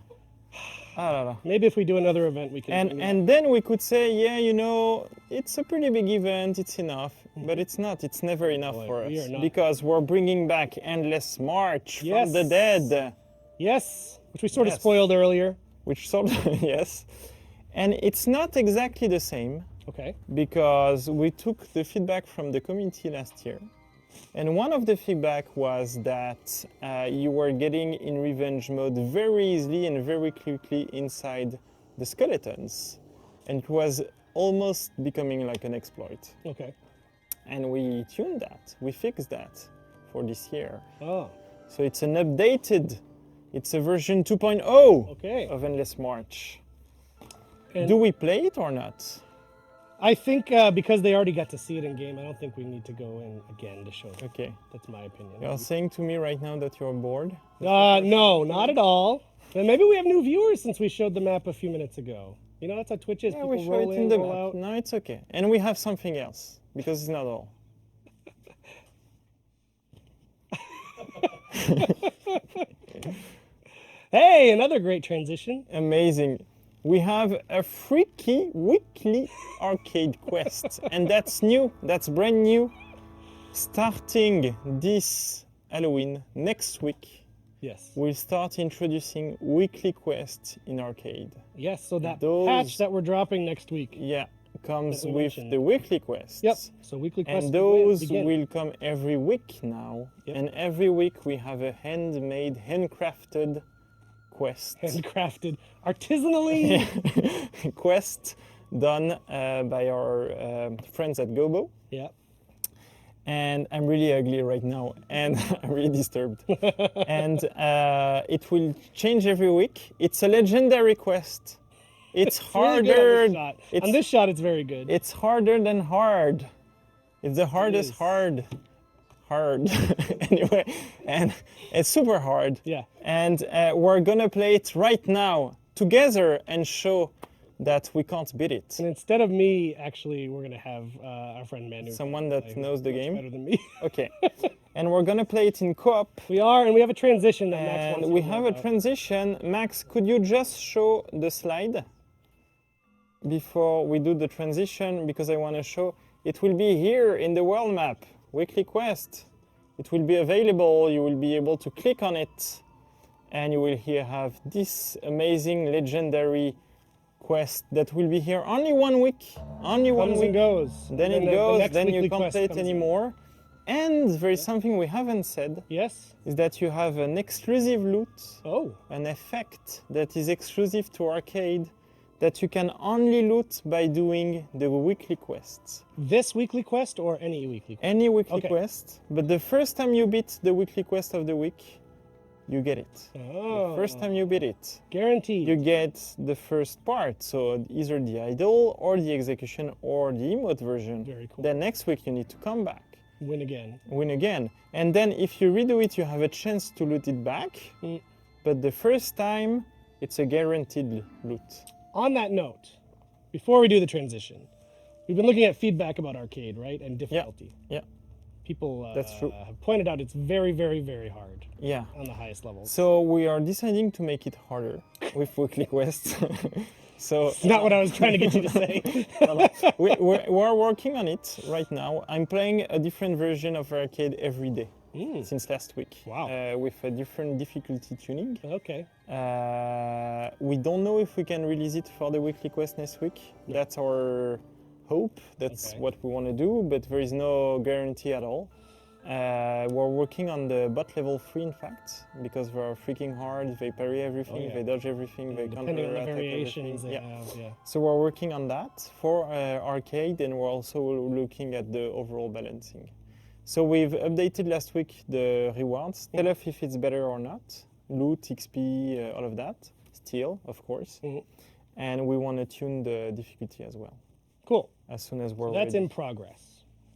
Ah, la, la. Maybe if we do another event, we can. And then we could say, yeah, you know, it's a pretty big event, it's enough, but it's not. It's never enough Boy, for we us are not. because we're bringing back Endless March Yes. from the dead, Yes, which we sort of Yes. spoiled earlier. which sort of yes, and it's not exactly the same Okay. because we took the feedback from the community last year. And one of the feedback was that you were getting in revenge mode very easily and very quickly inside the skeletons. And it was almost becoming like an exploit. Okay. And we tuned that, we fixed that for this year. Oh. So it's an updated, it's a version 2.0 Okay. of Endless March. And Do we play it or not? I think because they already got to see it in game, I don't think we need to go in again to show it. Okay. That's my opinion. You're saying to me right now that you're bored? No, not at all. And maybe we have new viewers since we showed the map a few minutes ago. You know, that's how Twitch is. Yeah, People we show roll it in, in the roll map. out. No, it's okay. And we have something else, because it's not all. Hey, another great transition. Amazing. We have a freaky weekly arcade quest. And that's new, that's brand new. Starting this Halloween, next week, Yes. we'll start introducing weekly quests in arcade. Yes, so that Those- patch that we're dropping next week. Yeah, comes That we with mentioned. the weekly quests. Yep. So weekly quests And those begin. will come every week now. Yep. And every week we have a handmade, handcrafted quest. Handcrafted artisanally. Quest done by our friends at Gobo. Yeah. And I'm really ugly right now, and I'm really disturbed. And it will change every week. It's a legendary quest. It's Really good harder. on this shot. On this shot, it's very good. It's harder than hard. It's the hardest is. hard. Anyway, and it's super hard. Yeah. And we're gonna play it right now together and show that we can't beat it. And instead of me, actually, we're gonna have our friend Manu. Someone that knows the game. Better than me. Okay. And we're gonna play it in co-op. We are, and we have a transition that Max wants And to we know have a about. transition. Max, could you just show the slide before we do the transition? Because I want to show it will be here in the world map, weekly quest. It will be available. You will be able to click on it, and you will here have this amazing legendary quest that will be here only 1 week. Only 1 Comes week. and goes. Then And it the goes. next Then you weekly can't quest play it comes in. anymore. And there is something we haven't said. Yes. Is that you have an exclusive loot, Oh. an effect that is exclusive to arcade that you can only loot by doing the weekly quests. This weekly quest or any weekly quest? Any weekly Okay. quest, but the first time you beat the weekly quest of the week, you get it. Oh. First time you beat it, Guaranteed. you get the first part, so either the idol or the execution or the emote version. Very cool. Then next week you need to come back. Win again. Win again. And then if you redo it, you have a chance to loot it back. Mm. But the first time, it's a guaranteed loot. On that note, before we do the transition, we've been looking at feedback about arcade, right? And difficulty. Yeah, People That's true. have pointed out it's very, very, very hard yeah. on the highest levels. So we are deciding to make it harder with weekly quests. So It's not what I was trying to get you to say. we're working on it right now. I'm playing a different version of arcade every day since last week. Wow. With a different difficulty tuning. Okay. We don't know if we can release it for the weekly quest next week. That's our hope. That's Okay. what we want to do, but there is no guarantee at all. We're working on the bot level 3, in fact, because they are freaking hard. They parry everything, yeah. they dodge everything, they counter Depending on the attack variations everything. they have, yeah. So we're working on that for arcade, and we're also looking at the overall balancing. So we've updated last week the rewards. Tell us if it's better or not. Loot, XP, all of that. Still, of course. Mhm. And we want to tune the difficulty as well, Cool. as soon as we're That's ready. in progress.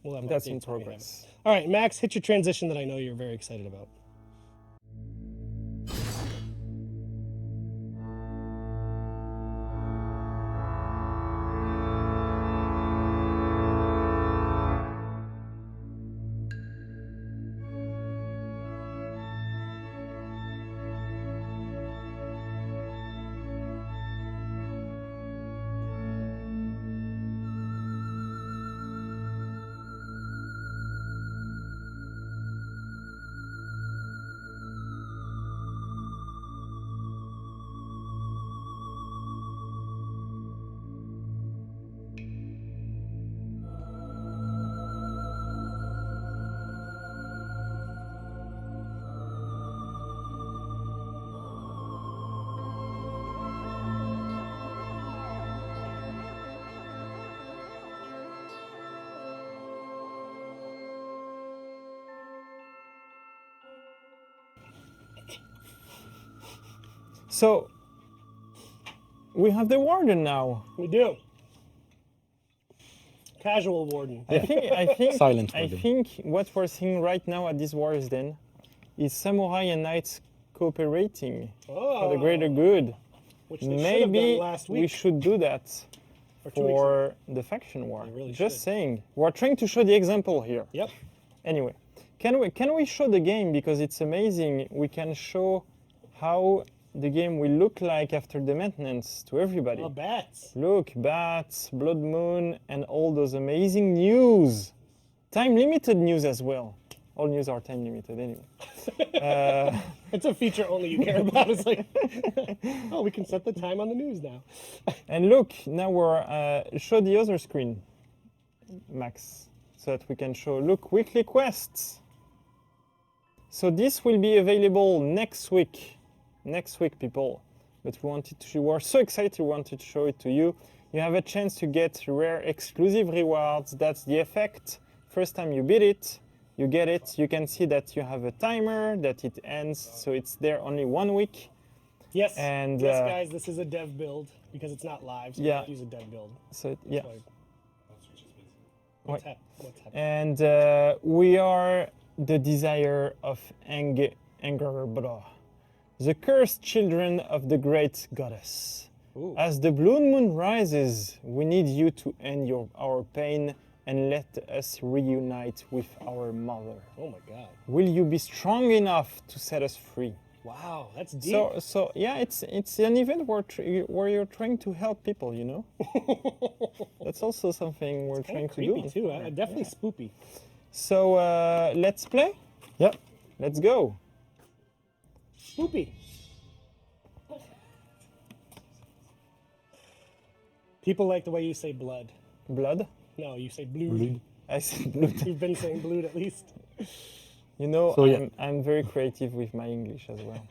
We'll have That's in updates when we have it. progress. All right, Max, hit your transition that I know you're very excited about. So we have the warden now. We do. Casual warden. I think Silent I warden. think what we're seeing right now at this Wars Den is samurai and knights cooperating for the greater good. Which they should have Maybe done last we week. should do that or 2 weeks ago. for the faction war. They really Just should. saying. We're trying to show the example here. Yep. Anyway, can we show the game, because it's amazing. We can show how the game will look like after the maintenance to everybody. Oh, bats. Look, bats, Blood Moon, and all those amazing news. Time limited news as well. All news are time limited anyway. It's a feature only you care about. It's like, oh, we can set the time on the news now. And look, now we're show the other screen, Max, so that we can show. Look, weekly quests. So this will be available next week. next week, people. But we were so excited, we wanted to show it to you. You have a chance to get rare exclusive rewards. That's the effect. First time you beat it, you get it. You can see that you have a timer, that it ends, so it's there only 1 week. Yes. And, yes, guys, this is a dev build because it's not live, so we yeah. have to use a dev build. So yeah. What's happening? And we are the desire of anger, bro. The cursed children of the great goddess. Ooh. As the blue moon rises, we need you to end our pain and let us reunite with our mother. Oh my god. Will you be strong enough to set us free? Wow, that's deep. So yeah, it's an event where you're trying to help people, you know. That's also something we're trying to do. Creepy too. Definitely spoopy. So let's play. Yep. Let's go. Spoopy. People like the way you say blood. Blood. No, you say blood. I said blood. You've been saying blood at least. You know, So, yeah. I'm very creative with my English as well.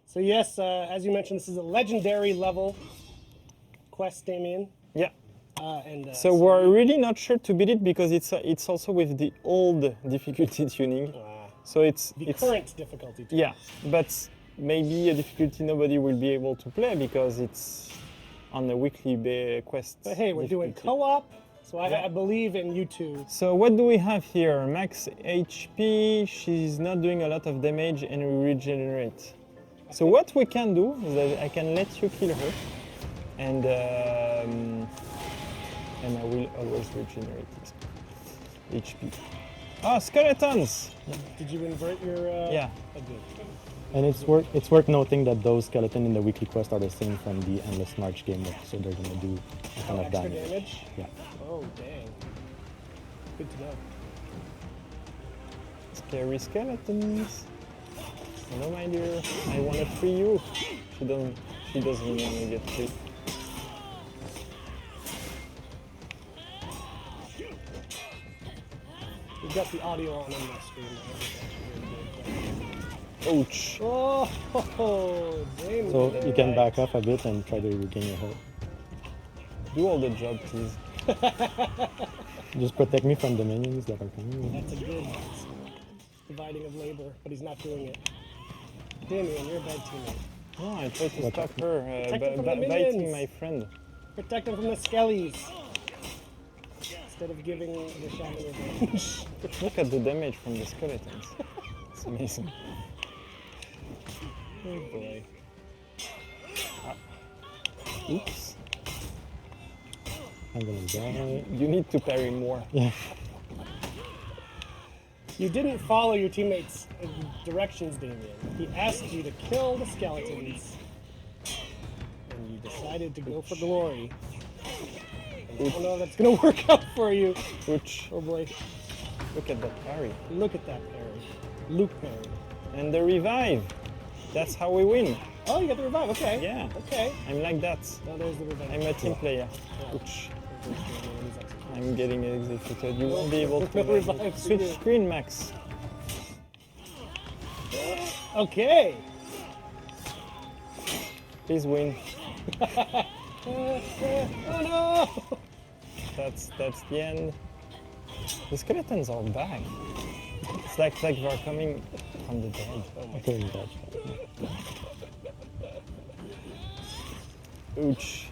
So yes, as you mentioned, this is a legendary level quest, Damien. Yeah. So we're really not sure to beat it because it's also with the old difficulty tuning. So it's current difficulty. Yeah, but maybe a difficulty nobody will be able to play because it's on a weekly quest. But hey, we're doing co-op, so I believe in you two. So what do we have here? Max HP, she's not doing a lot of damage and we regenerate. So what we can do is that I can let you kill her and I will always regenerate HP. Ah, skeletons! Did you invert your... Yeah. Oh, good. And it's worth noting that those skeletons in the weekly quest are the same from the Endless March game, so they're gonna do a ton of Extra damage. damage? Yeah. Oh, dang. Good to know. Scary skeletons. Hello, my dear. I want to free you. She doesn't want to get free. We've got the audio on the stream. Ouch. Oh, Damien. So you can back off a bit and try to regain your health. Do all the job, please. Just protect me from the minions that are coming. That's a good dividing of labor, but he's not doing it. Damien, you're a bad teammate. No, I tried to stop her Protect her from the biting minions. my friend. Protect him from the skellies. Instead of giving the shaman revenge. Look at the damage from the skeletons. It's amazing. Oh boy. Oops. I'm gonna die. You need to parry more. Yeah. You didn't follow your teammates' directions, Damien. He asked you to kill the skeletons, and you decided to go for glory. And I don't know if that's gonna work out for you. Ouch. Oh boy. Look at that parry. Look at that parry. Luke parry. And the revive. That's how we win. Oh, you got the revive. Okay. Yeah. Okay. I'm like that. Now there's the revive. I'm a team player. Ouch. I'm getting executed. You won't be able to Revive for switch you. screen, Max. Okay. Please win. Oh no! That's the end. The skeletons are back. It's like they're coming from the dead. I couldn't dodge that. Ouch.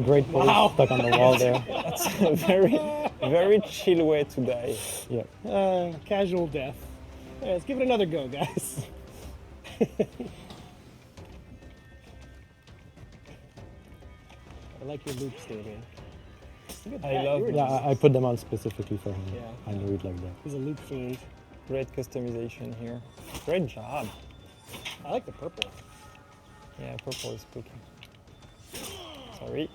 Great pose stuck on the wall there. That's a very chill way to die. Yeah. Casual death. Yeah, let's give it another go, guys. I like your loops, Damien. Look at I that, love you were Yeah, just- I put them on specifically for him. Yeah. I knew he'd like that. He's a loop fiend. Great customization here. Great job. I like the purple. Yeah, purple is spooky. Sorry.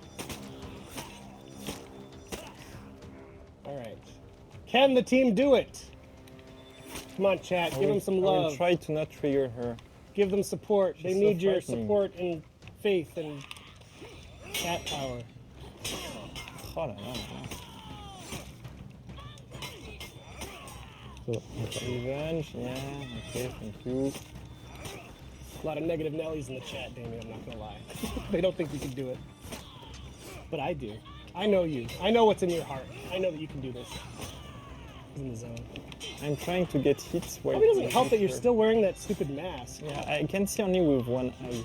All right. Can the team do it? Come on, chat. Give them some I will love. try to not trigger her. Give them support. They She's so need your frightening. support and faith and cat power. Oh là là. So So, okay. Revenge, yeah, okay, thank you. A lot of negative Nellies in the chat, Damien, I'm not gonna lie. They don't think you can do it. But I do. I know you. I know what's in your heart. I know that you can do this. In the zone. I'm trying to get hits while. Probably doesn't help that you're still wearing that stupid mask. Yeah, I can see only with one eye.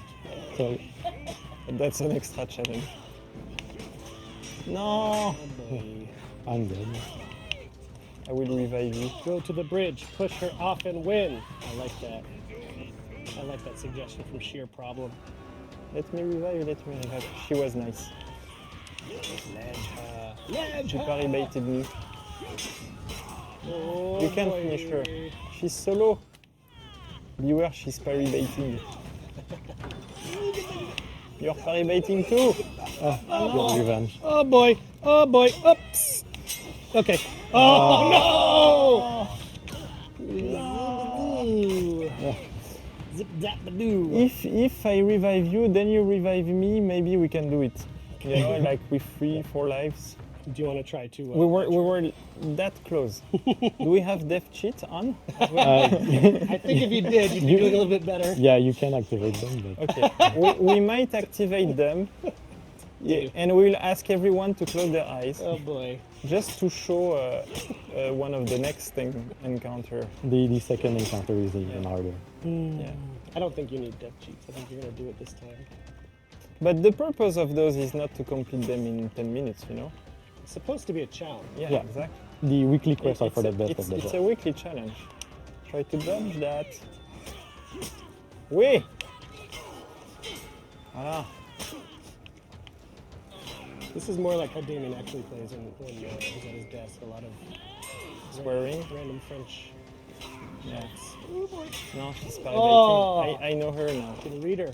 So, But that's an extra challenge. No! Oh boy. I'm dead. I will revive you. Go to the bridge, push her off and win. I like that. I like that suggestion from Sheer Problem. Let me revive, let me revive. She was nice. She parry baited me. Oh, You can boy. finish her. She's solo. Beware, she's parry baiting. You're parry baiting too. Get revenge. Oh boy. Oh boy. Oops. Okay. Oh, no! Zip zap a doo. If I revive you, then you revive me, maybe we can do it. You know, like with 3-4 lives. Do you want to try to? We were that close. Do we have death cheat on? I think if you did, you'd be doing a little bit better. Yeah, you can activate them, but Okay. we might activate them. Yeah, and we'll ask everyone to close their eyes, Oh boy. just to show one of the next encounter. the second encounter is even harder. Yeah. I don't think you need death cheats. I think you're gonna do it this time. But the purpose of those is not to complete them in 10 minutes, you know? It's supposed to be a challenge. Yeah, exactly. The weekly quests are for the best it's, of the it's best. a weekly challenge. Try to dodge that. Oui! Voilà. This is more like how Damien actually plays when he's at his desk. A lot of Swearing. random French. Yeah. Oh boy. No, she's parry Oh. baiting. I know her now. Can read her.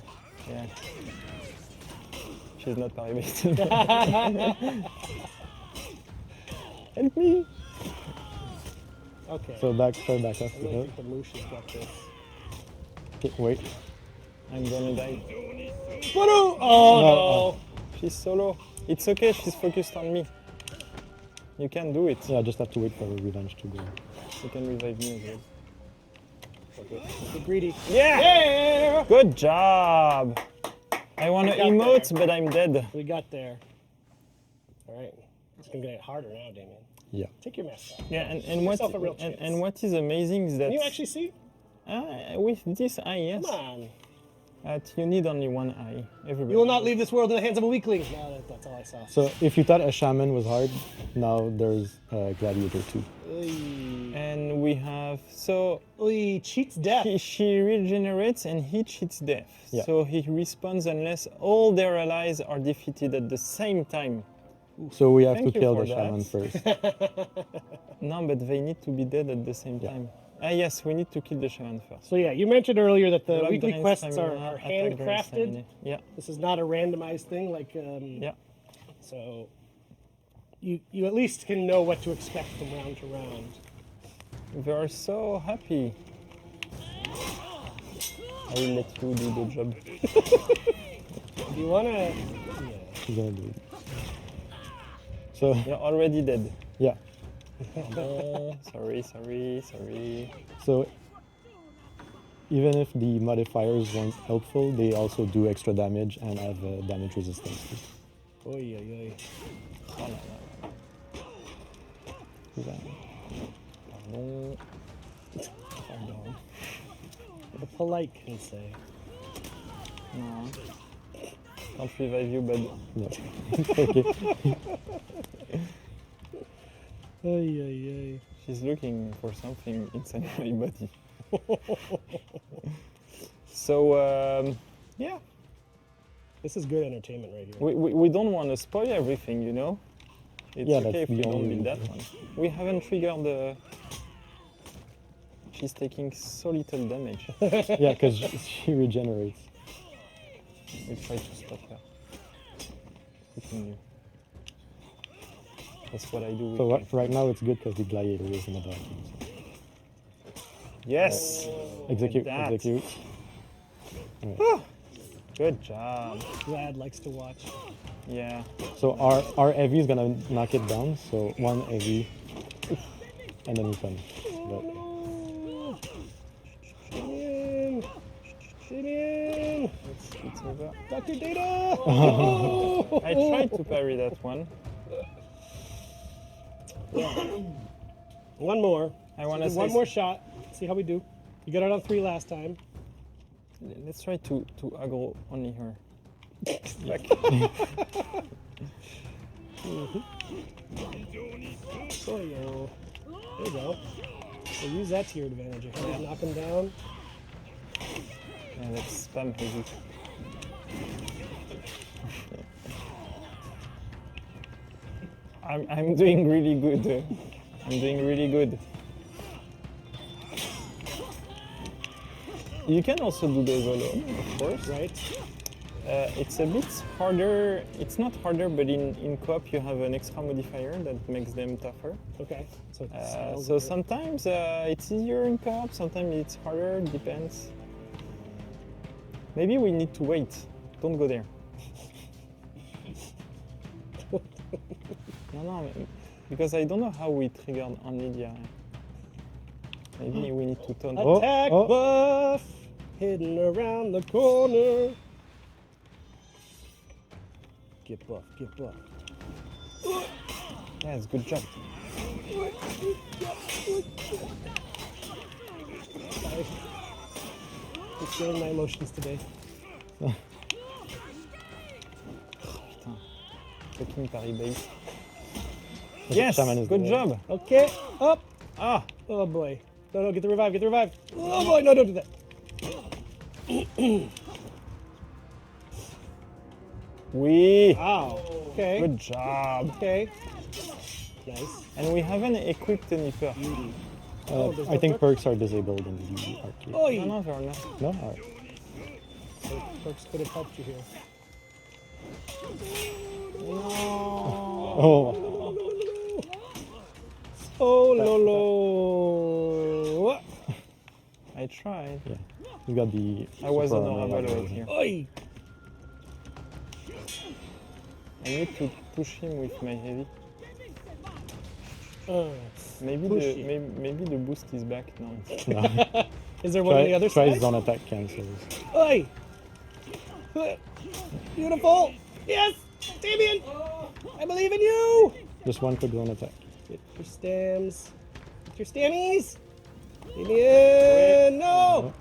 Yeah. She's not parry baiting. Help me! Okay. So back up I to her. really think the Moosh has got this. Okay, wait. I'm gonna die. Oh no! She's solo. It's okay, she's focused on me. You can do it. Yeah, I just have to wait for the revenge to go. You can revive me as well. Be greedy. Yeah! Yeah! Good job! I want to got emote, there. but I'm dead. We got there. All right. It's gonna get harder now, Damien. Yeah. Take your mask off. Yeah, Give and what yourself a real chance. and what is amazing is that Can you actually see? with this eye, yes, Come on. you need only one eye. Everybody. You will not leave this world in the hands of a weakling. No, that's all I saw. So if you thought a shaman was hard, now there's a gladiator too. And we have He cheats death. she regenerates and he cheats death. Yeah. So he respawns unless all their allies are defeated at the same time. So we have Thank to you kill for the that. shaman first. No, but they need to be dead at the same time. Ah, yes, we need to kill the shaman first. So yeah, you mentioned earlier that the Block weekly drain quests stamina, are attack drain handcrafted. stamina. Yeah, This is not a randomized thing. Like yeah. So you at least can know what to expect from round to round. They are so happy. I will let you do the job. Do you wanna? Yeah. He's gonna do it. So You're already dead. yeah. Sorry. So even if the modifiers weren't helpful, they also do extra damage and have damage resistance too. Oy, oy, oy. Oh, no. Pardon. Pardon. The polite can say. No. Can't revive you, but No. Okay. Oy, oy, oy. she's looking for something inside my body. So, yeah. This is good entertainment right here. We don't want to spoil everything, you know? It's Yeah, okay that's if we the don't only build that one. We haven't triggered the... She's taking so little damage. Yeah, because she regenerates. We try to stop her. Continue. That's what I do. So with my right now it's good because the gladiator is in the back. Yes! Execute, Like that. execute. Good job. Glad likes to watch. Yeah. So our heavy is gonna knock it down. So one heavy, and then we finish. But It's over. Dr. Data! Oh! I tried to parry that one. One more. I want to One more shot. See how we do. You got it on 3 last time. Let's try to aggro only her. Back. There you go. There you go. So use that to your advantage. Okay, knock him down. Yeah, let's spam heavy. I'm doing really good. I'm doing really good. You can also do those alone, of course. Right. It's a bit harder. It's not harder, but in co-op you have an extra modifier that makes them tougher. Okay. So, So sometimes it's easier in co-op, sometimes it's harder, depends. Maybe we need to wait. Don't go there. No, because I don't know how we triggered on Lydia. Maybe we need to turn. attack buff hidden around the corner. Get buff, get buff. Yes, good job. Sorry. I'm feeling my emotions today. Putain. Fucking parry base. Yes, Yes, good job. Okay, up. Ah, Oh boy. No, get the revive, get the revive. Oh boy, no, don't do that. we. Wow. Okay. Good job. Okay. Nice. And we haven't equipped any perk. there's I no think perk? perks are disabled in the arcade. Oi! No, they're not. No? All right. So perks could have helped you here. Oh, Oh, Lolo. I tried. yeah. You got the. I was super an armor honorable level. right here. Oi! I need to push him with my heavy. Maybe Push the him. maybe the boost is back now. Is there one on the other Try side? zone attack cancels. Oi! Beautiful! Yes! Damien! I believe in you! Just one quick zone attack. Get your stams. Get your stammies! Damien! No!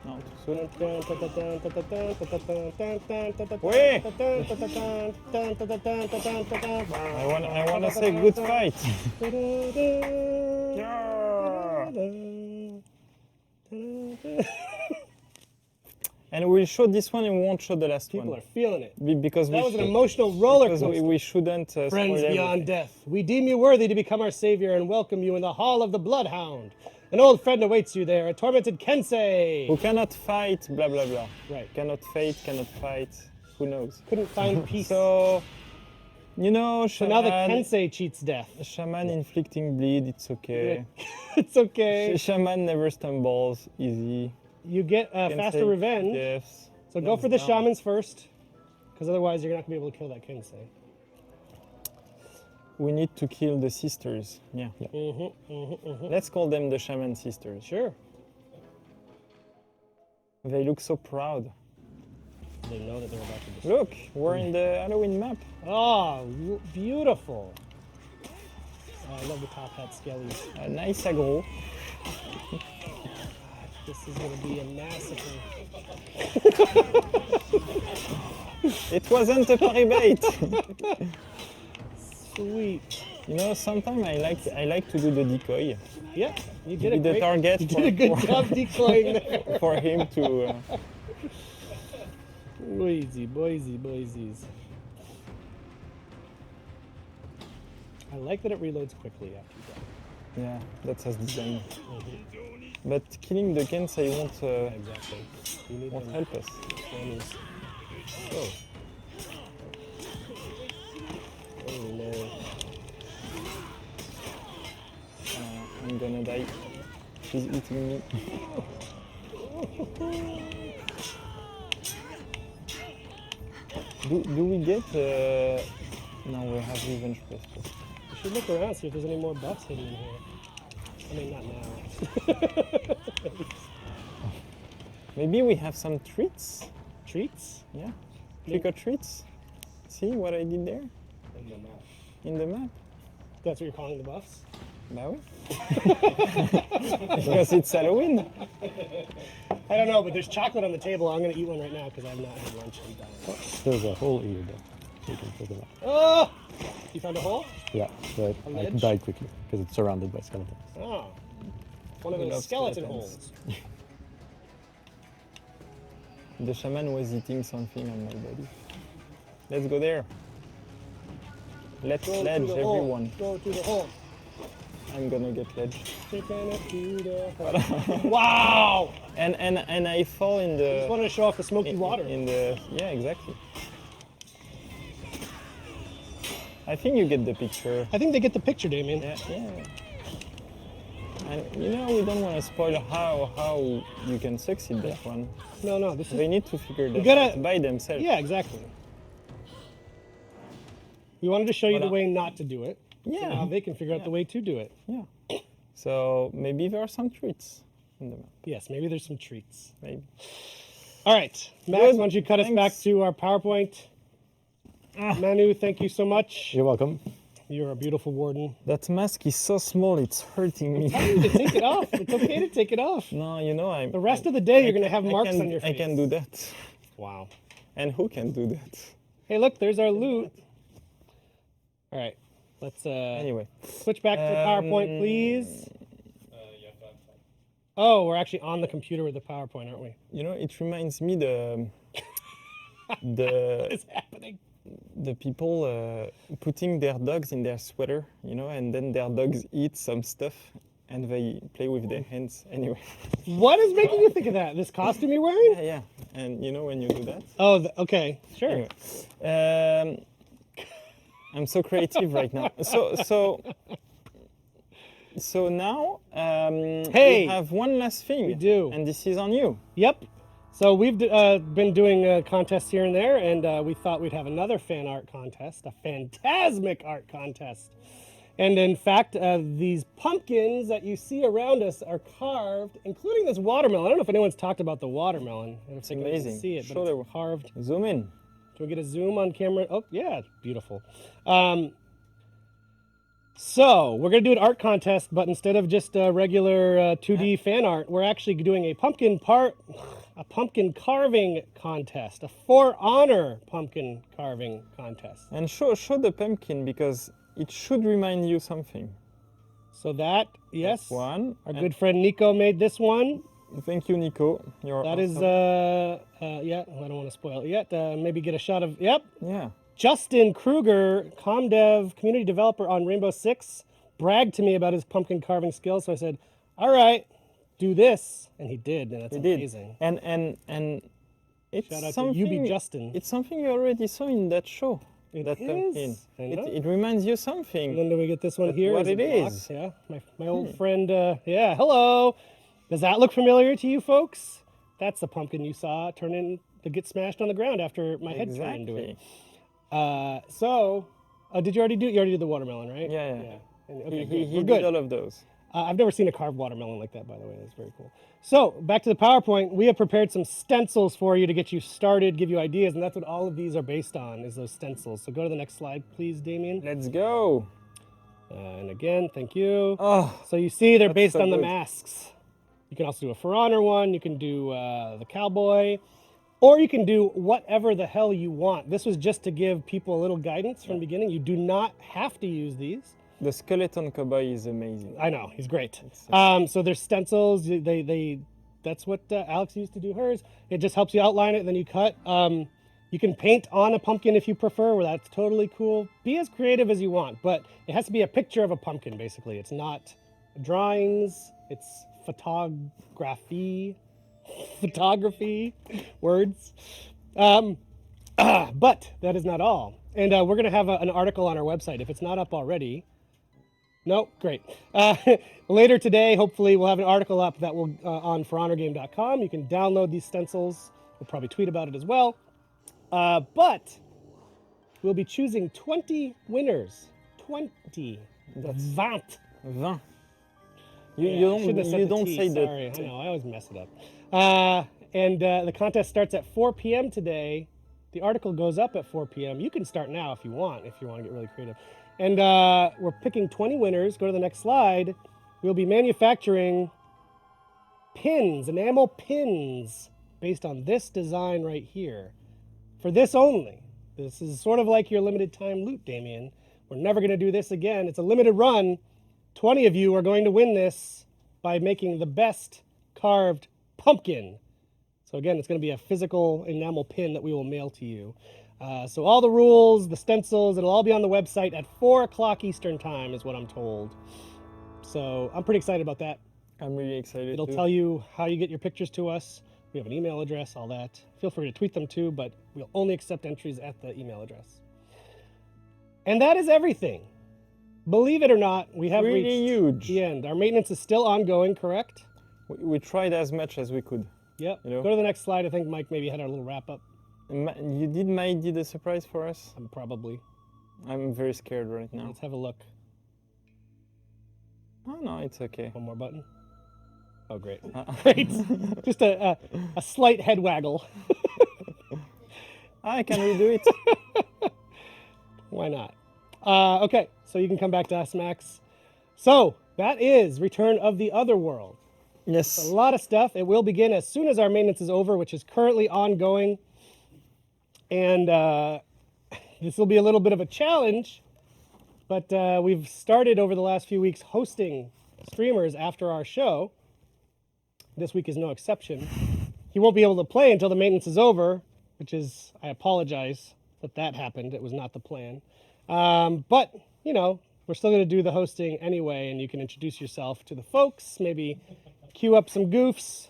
No, too soon. Wait! I wanna say good fight. And we'll show this one and we won't show the last People are one. feeling it. Because That we was an should- emotional roller because coaster. we shouldn't spoil Friends beyond everything. death, we deem you worthy to become our savior and welcome you in the Hall of the Bloodhound. An old friend awaits you there, a tormented Kensei. Who cannot fight, blah blah blah. Right. Cannot fight, who knows. Couldn't find peace. So, you know, So now the shaman, Kensei cheats death. shaman inflicting bleed, it's okay. It's okay. Shaman never stumbles, easy. You get faster Kensei, revenge. Yes. So go for the shamans first, because otherwise you're not gonna be able to kill that Kensei. We need to kill the sisters. Yeah. Let's call them the shaman sisters. Sure. They look so proud. They know that they're about to destroy. Look, we're in the Halloween map. Oh, beautiful. Oh, I love the top hat skellies. A nice aggro. This is gonna be a massacre. It wasn't a parry bait. Sweet. You know, sometimes I like to do the decoy Yeah, you did Be a the great. target You did a good job decoying there. for him to. Boise, Boise's. I like that it reloads quickly after you die. Yeah, that's his design. But killing the Kensei Exactly. You need won't them help us. stammies. Oh. Oh no. I'm gonna die. She's eating me. Do we get? No, we have revenge quest. You should look around, see if there's any more buffs hidden in here. I mean, not now. Maybe we have some treats. treats. Yeah. Trick or treats. See what I did there? In the map. That's what you're calling the buffs? Bah oui. Because it's Halloween. I don't know, but there's chocolate on the table. I'm going to eat one right now because I've not had lunch in time. There's a hole here though. You can pick it up. Oh! You found a hole? Yeah, but A I ledge? died quickly because it's surrounded by skeletons. Oh. One of We those love skeleton skeletons. holes. The shaman was eating something on my body. Let's go there. Let's Go ledge, through the hole. everyone. Go through the hole. I'm gonna get ledge. Taking it through the hole. Wow! And I fall in I the. just wanted to show off the smoky water. In the yeah, exactly. I think you get the picture. I think they get the picture, Damien. Yeah, yeah. And you know we don't want to spoil how you can succeed that one. No, this They is... need to figure that gotta- out by themselves. Yeah, exactly. We wanted to show you the Voilà. way not to do it. So Yeah. now they can figure out the way to do it. Yeah. So maybe there are some treats in the map. Yes, maybe there's some treats. Maybe. All right, Max, Good. why don't you cut us Thanks. back to our PowerPoint? Manu, thank you so much. You're welcome. You're a beautiful warden. That mask is so small, it's hurting me. Tell you to take it off. It's okay to take it off. No, you know I'm. The rest of the day, you're going to have I marks can- on your face. I can do that. Wow. And who can do that? Hey, look, there's our loot. All right, let's Anyway. switch back to the PowerPoint, please. Yeah, that's fine. Oh, we're actually on the computer with the PowerPoint, aren't we? You know, it reminds me the What is happening? the people putting their dogs in their sweater, you know, and then their dogs eat some stuff and they play with their hands. Anyway, What is making you think of that? This costume you're wearing? yeah. And you know when you do that. Oh, okay, sure. Anyway, I'm so creative right now. So now Hey! we have one last thing. We do. And this is on you. Yep. So we've been doing contests here and there, and we thought we'd have another fan art contest, a phantasmic art contest. And in fact, these pumpkins that you see around us are carved, including this watermelon. I don't know if anyone's talked about the watermelon. It's amazing. See it, Show but the- it's carved. Zoom in. Can we get a zoom on camera? Oh, yeah, it's beautiful. So we're gonna do an art contest, but instead of just regular 2D fan art, we're actually doing a pumpkin carving contest, a For Honor pumpkin carving contest. And show the pumpkin because it should remind you something. So that, yes, One. our And good friend Nico made this one. thank you, Nico. You're That is, awesome. yeah, I don't want to spoil it yet. Maybe get a shot of, yep. Yeah. Justin Kruger, ComDev, community developer on Rainbow Six, bragged to me about his pumpkin carving skills. So I said, all right, do this. And he did, and that's He did. amazing. And it's Shout out to something. UB Justin. It's something you already saw in that show. It that is. pumpkin. I know. It reminds you something. And then do we get this one here? what as a it block? is. Yeah, my old friend, yeah, hello. Does that look familiar to you folks? That's the pumpkin you saw turn in to get smashed on the ground after my head turned into it. Did you already do? You already did the watermelon, right? Yeah. And, okay, He good. We're did good. all of those. I've never seen a carved watermelon like that, by the way. That's very cool. So back to the PowerPoint. We have prepared some stencils for you to get you started, give you ideas, and that's what all of these are based on, is those stencils. So go to the next slide, please, Damien. Let's go. And again, thank you. Oh, So you see they're That's based so on the good. masks. You can also do a For Honor one. You can do the cowboy. Or you can do whatever the hell you want. This was just to give people a little guidance from the beginning. You do not have to use these. the skeleton cowboy is amazing. I know, he's great. It's So there's stencils. That's what Alex used to do hers. It just helps you outline it, then you cut. You can paint on a pumpkin if you prefer, where that's totally cool. Be as creative as you want, but it has to be a picture of a pumpkin, basically. It's not drawings, it's photography, words. But that is not all. And we're going to have an article on our website. If it's not up already, nope, great. Later today, hopefully, we'll have an article up that will on forhonorgame.com. You can download these stencils. We'll probably tweet about it as well. But we'll be choosing 20 winners. 20. The 20. 20. Yeah, I shouldn't have said You the don't T, say sorry. that. I know, I always mess it up. And the contest starts at 4 p.m. today. The article goes up at 4 p.m. You can start now if you want to get really creative. And we're picking 20 winners. Go to the next slide. We'll be manufacturing pins, enamel pins, based on this design right here. For this only. This is sort of like your limited time loot, Damien. We're never going to do this again. It's a limited run. 20 of you are going to win this by making the best carved pumpkin. So again, it's going to be a physical enamel pin that we will mail to you. So all the rules, the stencils, it'll all be on the website at 4 o'clock Eastern time is what I'm told. So I'm pretty excited about that. I'm really excited. It'll tell you how you get your pictures to us. We have an email address, all that. Feel free to tweet them too, but we'll only accept entries at the email address. And that is everything. Believe it or not, we have really reached huge. the end. Our maintenance is still ongoing, correct? We tried as much as we could. Yep. You know? Go to the next slide. I think Mike maybe had our little wrap up. You did Mike did a surprise for us? Probably. I'm very scared right now. Let's have a look. Oh no, it's okay. One more button. Oh, great. Great. Just a slight head waggle. I can redo it. Why not? Okay, so you can come back to us, Max. So that is Return of the Otherworld. Yes. A lot of stuff. It will begin as soon as our maintenance is over, which is currently ongoing. And this will be a little bit of a challenge, but we've started over the last few weeks hosting streamers after our show. This week is no exception. He won't be able to play until the maintenance is over, which is, I apologize that happened. It was not the plan. But, you know, we're still going to do the hosting anyway, and you can introduce yourself to the folks, maybe queue up some goofs,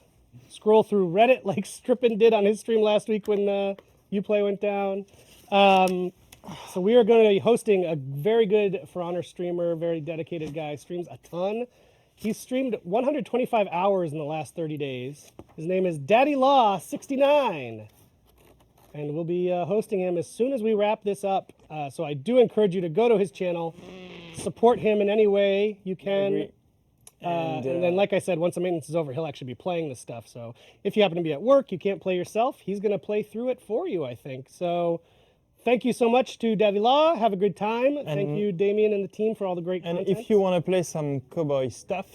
scroll through Reddit like Strippin did on his stream last week when Uplay went down. So we are going to be hosting a very good For Honor streamer, very dedicated guy, streams a ton. He's streamed 125 hours in the last 30 days. His name is Daddy Law 69. And we'll be hosting him as soon as we wrap this up. So I do encourage you to go to his channel, support him in any way you can. And then, like I said, once the maintenance is over, he'll actually be playing this stuff. So if you happen to be at work, you can't play yourself, he's going to play through it for you, I think. So thank you so much to Daddy Law. Have a good time. Thank you, Damien and the team, for all the great content. And if you want to play some cowboy stuff,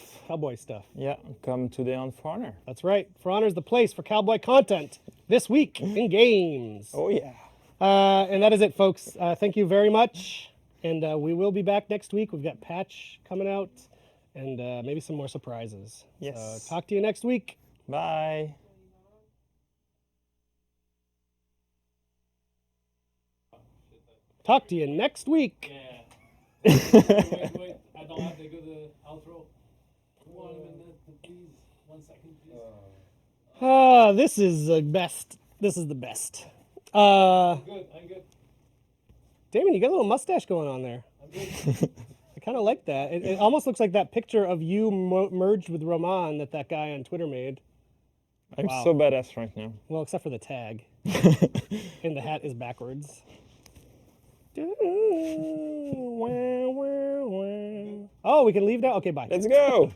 yeah, come today on For Honor. That's right. For Honor is the place for cowboy content this week in games. Oh, yeah. And that is it, folks. Thank you very much. And we will be back next week. We've got Patch coming out and maybe some more surprises. Yes. Talk to you next week. Bye. Talk to you next week. Yeah. wait. I don't have to go to outro. 1 minute, please. 1 second, please. This is the best. This is the best. I'm good. Damon, you got a little mustache going on there. I'm good. I kind of like that. It almost looks like that picture of you merged with Roman that guy on Twitter made. I'm so badass right now. Well, except for the tag. And the hat is backwards. Oh, we can leave now? Okay, bye. Let's go.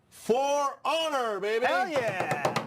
For honor, baby! Hell yeah!